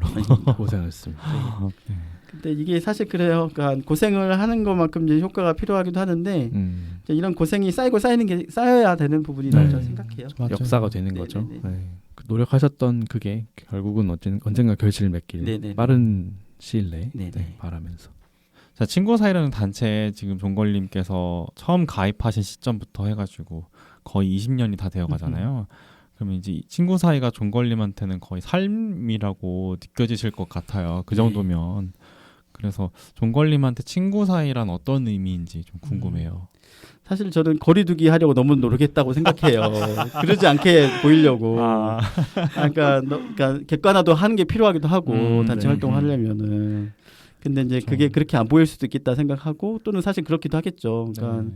고생하셨습니다. 근데 이게 사실 그래요. 그러니까 고생을 하는 것만큼 이제 효과가 필요하기도 하는데 이제 이런 고생이 쌓이는 게 쌓여야 되는 부분이라고 저는 생각해요. 맞아요. 역사가 되는 거죠. 네네네. 네. 그 노력하셨던 그게 결국은 언젠가 결실을 맺길 네네네. 빠른 시일 내에 네네. 바라면서. 자, 친구 사이라는 단체에 지금 종걸님께서 처음 가입하신 시점부터 해가지고 거의 20년이 다 되어 가잖아요. 그러면 이제 친구 사이가 종걸님한테는 거의 삶이라고 느껴지실 것 같아요. 그 정도면. 그래서 종걸님한테 친구 사이란 어떤 의미인지 좀 궁금해요. 사실 저는 거리두기 하려고 너무 노력했다고 생각해요. 그러지 않게 보이려고. 그러니까 객관화도 하는 게 필요하기도 하고 단체 활동을 하려면은. 근데 이제 그게 그렇게 안 보일 수도 있겠다 생각하고 또는 사실 그렇기도 하겠죠. 그러니까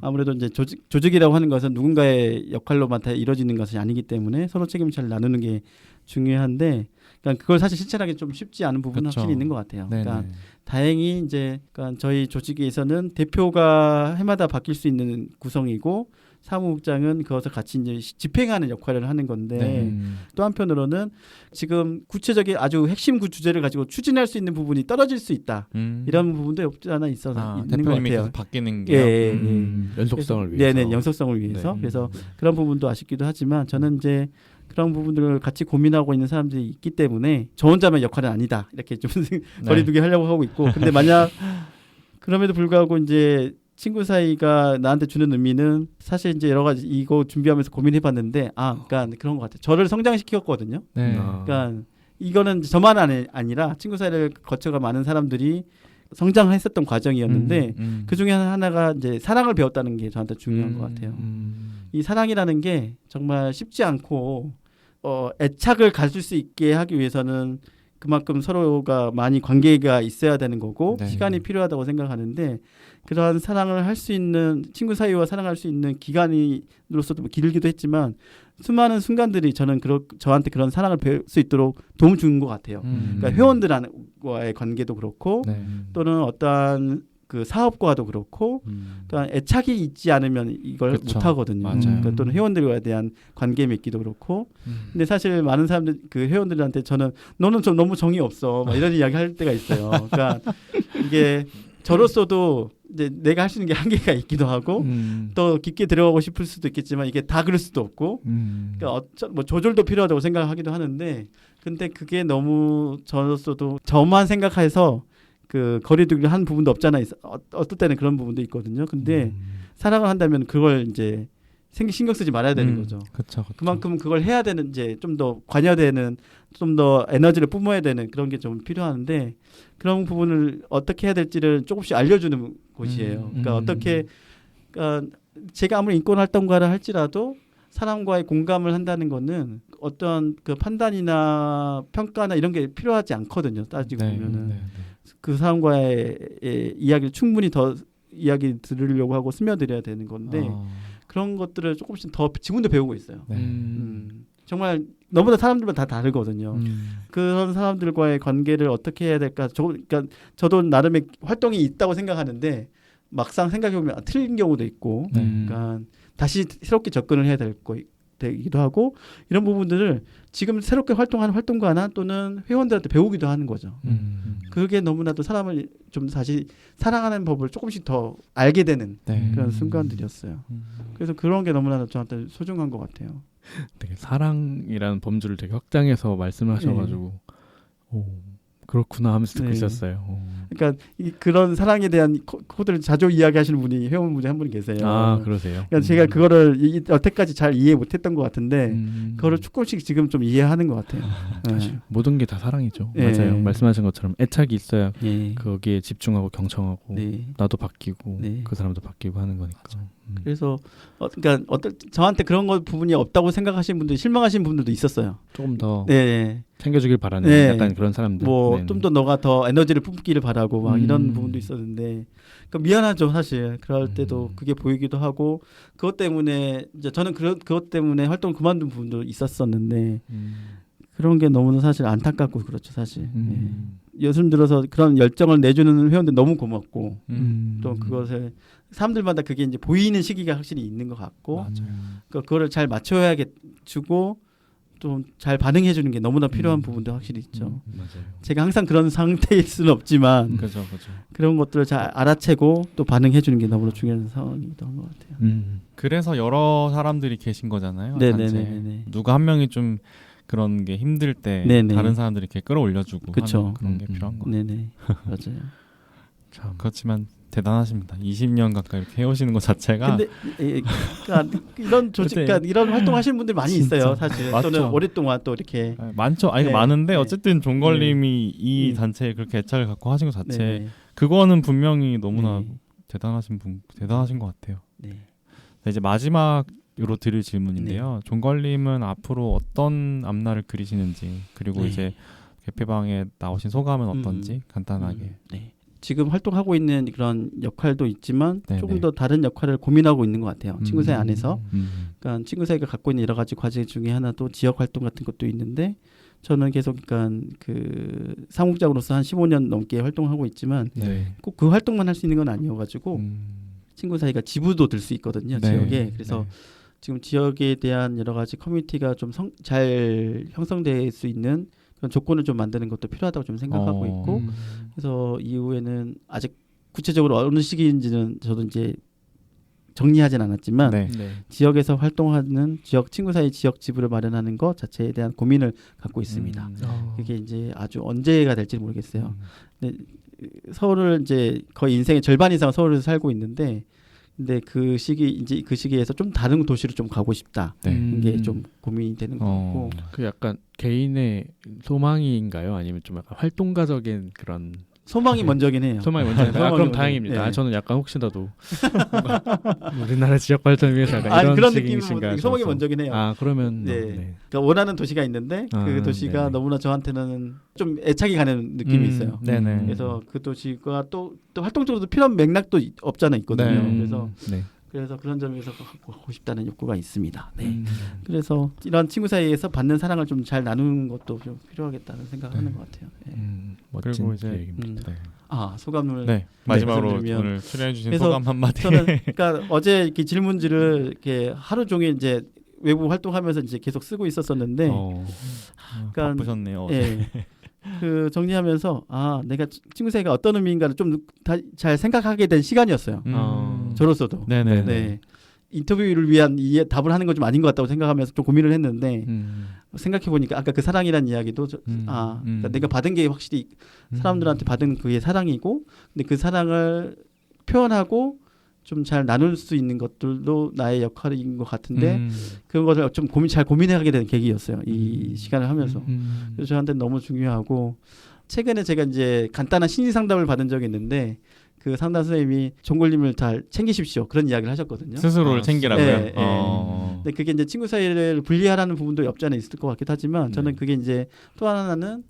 아무래도 이제 조직이라고 하는 것은 누군가의 역할로만 다 이루어지는 것이 아니기 때문에 서로 책임을 잘 나누는 게 중요한데, 그러니까 그걸 사실 실천하기 좀 쉽지 않은 부분은 그쵸. 확실히 있는 것 같아요. 네네. 그러니까 다행히 이제 그러니까 저희 조직에서는 대표가 해마다 바뀔 수 있는 구성이고 사무국장은 그것을 같이 이제 집행하는 역할을 하는 건데 또 한편으로는 지금 구체적인 아주 핵심 주제를 가지고 추진할 수 있는 부분이 떨어질 수 있다. 이런 부분도 없지 않아 있어서 있는 것 대표님이 같아요. 계속 바뀌는 게요. 연속성을 위해서. 네네, 연속성을 위해서. 네. 그래서 그런 부분도 아쉽기도 하지만 저는 이제 그런 부분들을 같이 고민하고 있는 사람들이 있기 때문에 저 혼자만 역할은 아니다. 이렇게 좀 거리두기 하려고 하고 있고. 근데 만약 그럼에도 불구하고 이제 친구 사이가 나한테 주는 의미는 사실 이제 여러 가지 이거 준비하면서 고민해봤는데 그러니까 그런 것 같아요. 저를 성장시켰거든요. 네. 그러니까 이거는 저만 아니라 친구 사이를 거쳐가 많은 사람들이 성장했었던 과정이었는데 그 중에 하나가 이제 사랑을 배웠다는 게 저한테 중요한 것 같아요. 이 사랑이라는 게 정말 쉽지 않고 애착을 가질 수 있게 하기 위해서는 그만큼 서로가 많이 관계가 있어야 되는 거고 네. 시간이 필요하다고 생각하는데 그러한 사랑을 할 수 있는 친구 사이와 사랑할 수 있는 기간으로서도 길기도 했지만 수많은 순간들이 저는 저한테 그런 사랑을 배울 수 있도록 도움 주는 것 같아요. 그러니까 회원들과의 관계도 그렇고 네. 또는 어떠한 그 사업과도 그렇고 그러니까 애착이 있지 않으면 이걸 그쵸. 못 하거든요. 맞아요. 그러니까 또는 회원들과에 대한 관계 맺기도 그렇고. 근데 사실 많은 사람들 그 회원들한테 저는 너는 좀 너무 정이 없어 막 이런 이야기 할 때가 있어요. 그러니까 이게 저로서도 이제 내가 할 수 있는 게 한계가 있기도 하고 또 깊게 들어가고 싶을 수도 있겠지만 이게 다 그럴 수도 없고 그러니까 뭐 조절도 필요하다고 생각하기도 하는데 근데 그게 너무 저로서도 저만 생각해서 그 거리두기를 한 부분도 없잖아. 어떨 때는 그런 부분도 있거든요. 근데 사랑을 한다면 그걸 이제 신경 쓰지 말아야 되는 거죠. 그쵸. 그만큼 그걸 해야 되는 이제 좀 더 관여되는 좀 더 에너지를 뿜어야 되는 그런 게 좀 필요한데 그런 부분을 어떻게 해야 될지를 조금씩 알려주는 곳이에요. 그러니까 어떻게 그러니까 제가 아무리 인권 활동가를 할지라도 사람과의 공감을 한다는 거는 어떤 그 판단이나 평가나 이런 게 필요하지 않거든요. 따지고 보면은 그 사람과의 이야기를 충분히 더 이야기 들으려고 하고 스며들어야 되는 건데 그런 것들을 조금씩 더 지금도 배우고 있어요. 네. 정말 너무나 사람들마다 다 다르거든요. 그런 사람들과의 관계를 어떻게 해야 될까? 그러니까 저도 나름의 활동이 있다고 생각하는데 막상 생각해 보면 틀린 경우도 있고, 그러니까 다시 새롭게 접근을 해야 되기도 하고 이런 부분들을 지금 새롭게 활동하는 활동가나 또는 회원들한테 배우기도 하는 거죠. 그게 너무나도 사람을 좀 다시 사랑하는 법을 조금씩 더 알게 되는 네. 그런 순간들이었어요. 그래서 그런 게 너무나도 저한테 소중한 것 같아요. 되게 사랑이라는 범주를 되게 확장해서 말씀을 하셔가지고 오, 그렇구나 하면서 듣고 네. 있었어요. 그러니까 그런 사랑에 대한 코드를 자주 이야기하시는 분이 회원분이 한 분 계세요. 아 그러세요. 그러니까 제가 그거를 여태까지 잘 이해 못했던 것 같은데 그거를 조금씩 지금 좀 이해하는 것 같아요. 네. 모든 게 다 사랑이죠. 네. 맞아요. 말씀하신 것처럼 애착이 있어야 네. 거기에 집중하고 경청하고 네. 나도 바뀌고 네. 그 사람도 바뀌고 하는 거니까. 그래서 그러니까 저한테 그런 거 부분이 없다고 생각하시는 분들 실망하시는 분들도 있었어요. 조금 더 네. 챙겨주길 바라는 네. 약간 그런 사람들. 뭐 네네. 좀 더 너가 더 에너지를 뿜기를 바라고 막 이런 음. 부분도 있었는데 그러니까 미안하죠 사실. 그럴 때도 그게 보이기도 하고 그것 때문에 이제 저는 그것 때문에 활동을 그만둔 부분도 있었었는데 그런 게 너무나 사실 안타깝고 그렇죠 사실. 요즘 들어서 그런 열정을 내주는 회원들 너무 고맙고 또 그것을 사람들마다 그게 이제 보이는 시기가 확실히 있는 것 같고 맞아요. 그거를 잘 맞춰야겠고 좀 잘 반응해 주는 게 너무나 필요한 부분도 확실히 있죠. 맞아요. 제가 항상 그런 상태일 수는 없지만 그죠, 그죠. 그런 것들을 잘 알아채고 또 반응해 주는 게 너무나 중요한 상황이기도 한 것 같아요. 그래서 여러 사람들이 계신 거잖아요. 네네네. 단체에. 누가 한 명이 좀 그런 게 힘들 때 네네. 다른 사람들이 이렇게 끌어올려주고 그쵸. 하는 그런 게 필요한 거 같아요. 네네 맞아요. 참. 그렇지만 대단하십니다. 20년 가까이 이렇게 해오시는 것 자체가 근데 그러니까 이런 조직, 그때 그러니까 이런 활동하시는 분들 많이 진짜. 있어요, 사실. 맞죠. 또는 오랫동안 또 이렇게. 많죠. 아니 네. 많은데 네. 어쨌든 종걸님이 이 네. 단체에 그렇게 애착을 갖고 하신 것 자체 네. 그거는 분명히 너무나 네. 대단하신 것 같아요. 네. 네, 이제 마지막으로 드릴 질문인데요. 종걸님은 앞으로 어떤 앞날을 그리시는지 그리고 네. 이제 개폐방에 나오신 소감은 어떤지 간단하게. 네. 지금 활동하고 있는 그런 역할도 있지만 네네. 조금 더 다른 역할을 고민하고 있는 것 같아요. 친구사회 안에서. 음. 그러니까 친구사회가 갖고 있는 여러 가지 과제 중에 하나도 지역 활동 같은 것도 있는데 저는 계속 그러니까 그 사무국장으로서 한 15년 넘게 활동하고 있지만 네. 꼭 그 활동만 할 수 있는 건 아니어가지고 친구사회가 지부도 들 수 있거든요. 네. 지역에. 그래서 지금 지역에 대한 여러 가지 커뮤니티가 좀 잘 형성될 수 있는 그런 조건을 좀 만드는 것도 필요하다고 좀 생각하고 있고 그래서 이후에는 아직 구체적으로 어느 시기인지는 저도 이제 정리하진 않았지만 네. 지역에서 활동하는 지역 친구사회 지역 지부를 마련하는 것 자체에 대한 고민을 갖고 있습니다. 그게 이제 아주 언제가 될지 모르겠어요. 근데 서울을 이제 거의 인생의 절반 이상 서울에서 살고 있는데 근데 그 시기에서 좀 다른 도시로 좀 가고 싶다. 네. 이게 좀 고민이 되는 것 같고. 그 약간 개인의 소망인가요? 아니면 좀 약간 활동가적인 그런 소망이 먼저긴 해요. 소망이 먼저. 소망이 그럼 먼저. 다행입니다. 네. 저는 약간 혹시라도 우리나라 지역 발전을 위해서 약간 이런 그런 식이신가 느낌은 소망이 싶어서. 먼저긴 해요. 아 그러면 네. 네. 그러니까 원하는 도시가 있는데 그 도시가 네네. 너무나 저한테는 좀 애착이 가는 느낌이 있어요. 네네. 그래서 그 도시가 또 활동적으로 필요한 맥락도 없잖아 있거든요. 네. 그래서 그런 점에서 가고 싶다는 욕구가 있습니다. 네. 그래서 이런 친구 사이에서 받는 사랑을 좀 잘 나누는 것도 좀 필요하겠다는 생각하는 것 같아요. 네. 멋진 그리고 이제 계획입니다. 네. 소감을 네. 마지막으로 말씀드리면 오늘 출연해주신 그래서 소감 한마디. 저는 그러니까 어제 이렇게 질문지를 이렇게 하루 종일 이제 외부 활동하면서 이제 계속 쓰고 있었었는데, 그러니까 바쁘셨네요. 예. 그 정리하면서 내가 친구 사이가 어떤 의미인가를 좀 잘 생각하게 된 시간이었어요. 저로서도. 네네. 네. 인터뷰를 위한 답을 하는 건 좀 아닌 것 같다고 생각하면서 좀 고민을 했는데 생각해 보니까 아까 그 사랑이라는 이야기도 그러니까 내가 받은 게 확실히 사람들한테 받은 그게 사랑이고, 근데 그 사랑을 표현하고 좀 잘 나눌 수 있는 것들도 나의 역할인 것 같은데 그런 것을 좀 잘 고민하게 되는 계기였어요. 이 시간을 하면서. 그래서 저한테는 너무 중요하고, 최근에 제가 이제 간단한 심리 상담을 받은 적이 있는데 그 상담 선생님이 종걸님을 잘 챙기십시오 그런 이야기를 하셨거든요. 스스로를 챙기라고요. 네, 네. 근데 그게 이제 친구 사이를 분리하라는 부분도 없지 않아 있을 것 같기도 하지만 저는 그게 이제 또 하나는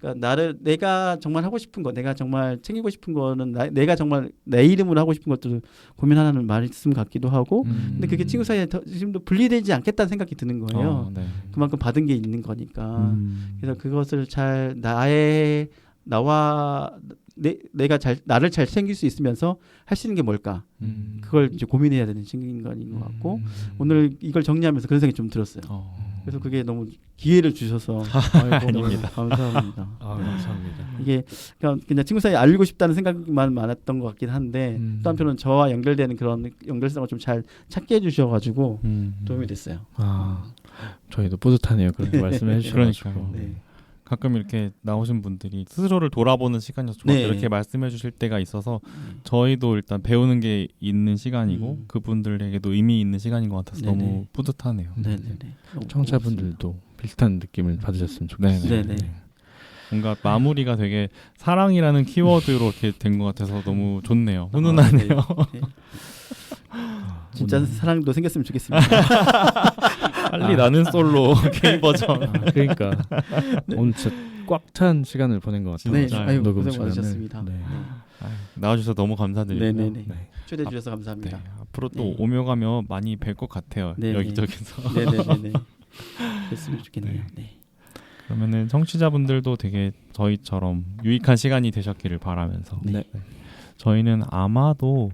그러니까 내가 정말 하고 싶은 거, 내가 정말 챙기고 싶은 거는 내가 정말 내 이름으로 하고 싶은 것도 고민하는 말씀 같기도 하고, 근데 그게 친구 사이에 지금도 분리되지 않겠다는 생각이 드는 거예요. 네. 그만큼 받은 게 있는 거니까. 그래서 그것을 잘 내가 나를 잘 챙길 수 있으면서 할 수 있는 게 뭘까? 그걸 이제 고민해야 되는 시간인 것 같고, 오늘 이걸 정리하면서 그런 생각이 좀 들었어요. 그래서 그게 너무 기회를 주셔서 아닙니다. 감사합니다. 감사합니다. 이게 그냥 친구 사이 알고 싶다는 생각만 많았던 것 같긴 한데 또 한편은 저와 연결되는 그런 연결성을 좀 잘 찾게 해주셔가지고 도움이 됐어요. 저희도 뿌듯하네요. 그렇게 말씀해 주셔가지고. 그러니까요. 네. 가끔 이렇게 나오신 분들이 스스로를 돌아보는 시간이어서 네. 이렇게 말씀해 주실 때가 있어서 저희도 일단 배우는 게 있는 시간이고 그분들에게도 의미 있는 시간인 것 같아서 네네. 너무 뿌듯하네요. 네네네. 청취자분들도 비슷한 느낌을 받으셨으면 좋겠어요. 네네. 뭔가 마무리가 되게 사랑이라는 키워드로 이렇게 된 것 같아서 너무 좋네요. 훈훈하네요. 네. 진짜 오늘- 사랑도 생겼으면 좋겠습니다. 빨리 나는 솔로 게임 버전. 그러니까 오늘 진짜 꽉 찬 시간을 보낸 것 같아요. 네, 진짜요. 아유, 녹음 고생 시간을. 많으셨습니다. 네. 나와주셔서 너무 감사드리고요. 네네네. 네. 초대해 주셔서 네, 감사합니다. 앞으로 또 네. 오며 가며 많이 뵐 것 같아요. 네네. 여기저기서. 네네네. 됐으면 좋겠네요. 네. 그러면은 청취자분들도 되게 저희처럼 유익한 시간이 되셨기를 바라면서 네. 저희는 아마도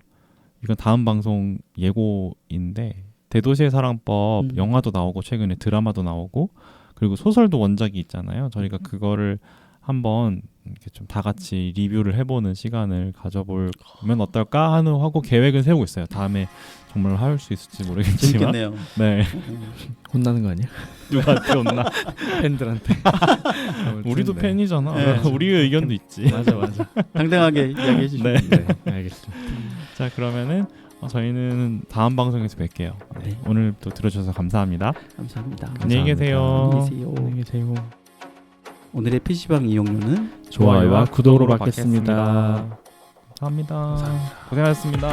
이건 다음 방송 예고인데 대도시의 사랑법 영화도 나오고 최근에 드라마도 나오고 그리고 소설도 원작이 있잖아요. 저희가 그거를 한번 이렇게 좀 다 같이 리뷰를 해보는 시간을 가져보면 어떨까 하고 계획은 세우고 있어요. 다음에 정말 할 수 있을지 모르겠지만 재밌겠네요. 네. 혼나는 거 아니야? 누구한테 혼나? 팬들한테. 우리도 네. 팬이잖아. 네. 우리의 의견도 있지. 맞아. 당당하게 이야기해 주시면 네. 네, 알겠습니다. 자 그러면은 저희는 다음 방송에서 뵐게요. 네. 오늘 또 들어주셔서 감사합니다. 감사합니다. 안녕히 계세요. 안녕히 계세요. 안녕히 계세요. 오늘의 PC방 이용료는 좋아요와 구독으로 받겠습니다. 감사합니다. 고생하셨습니다.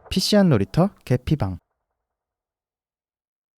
PC한 놀이터 개피방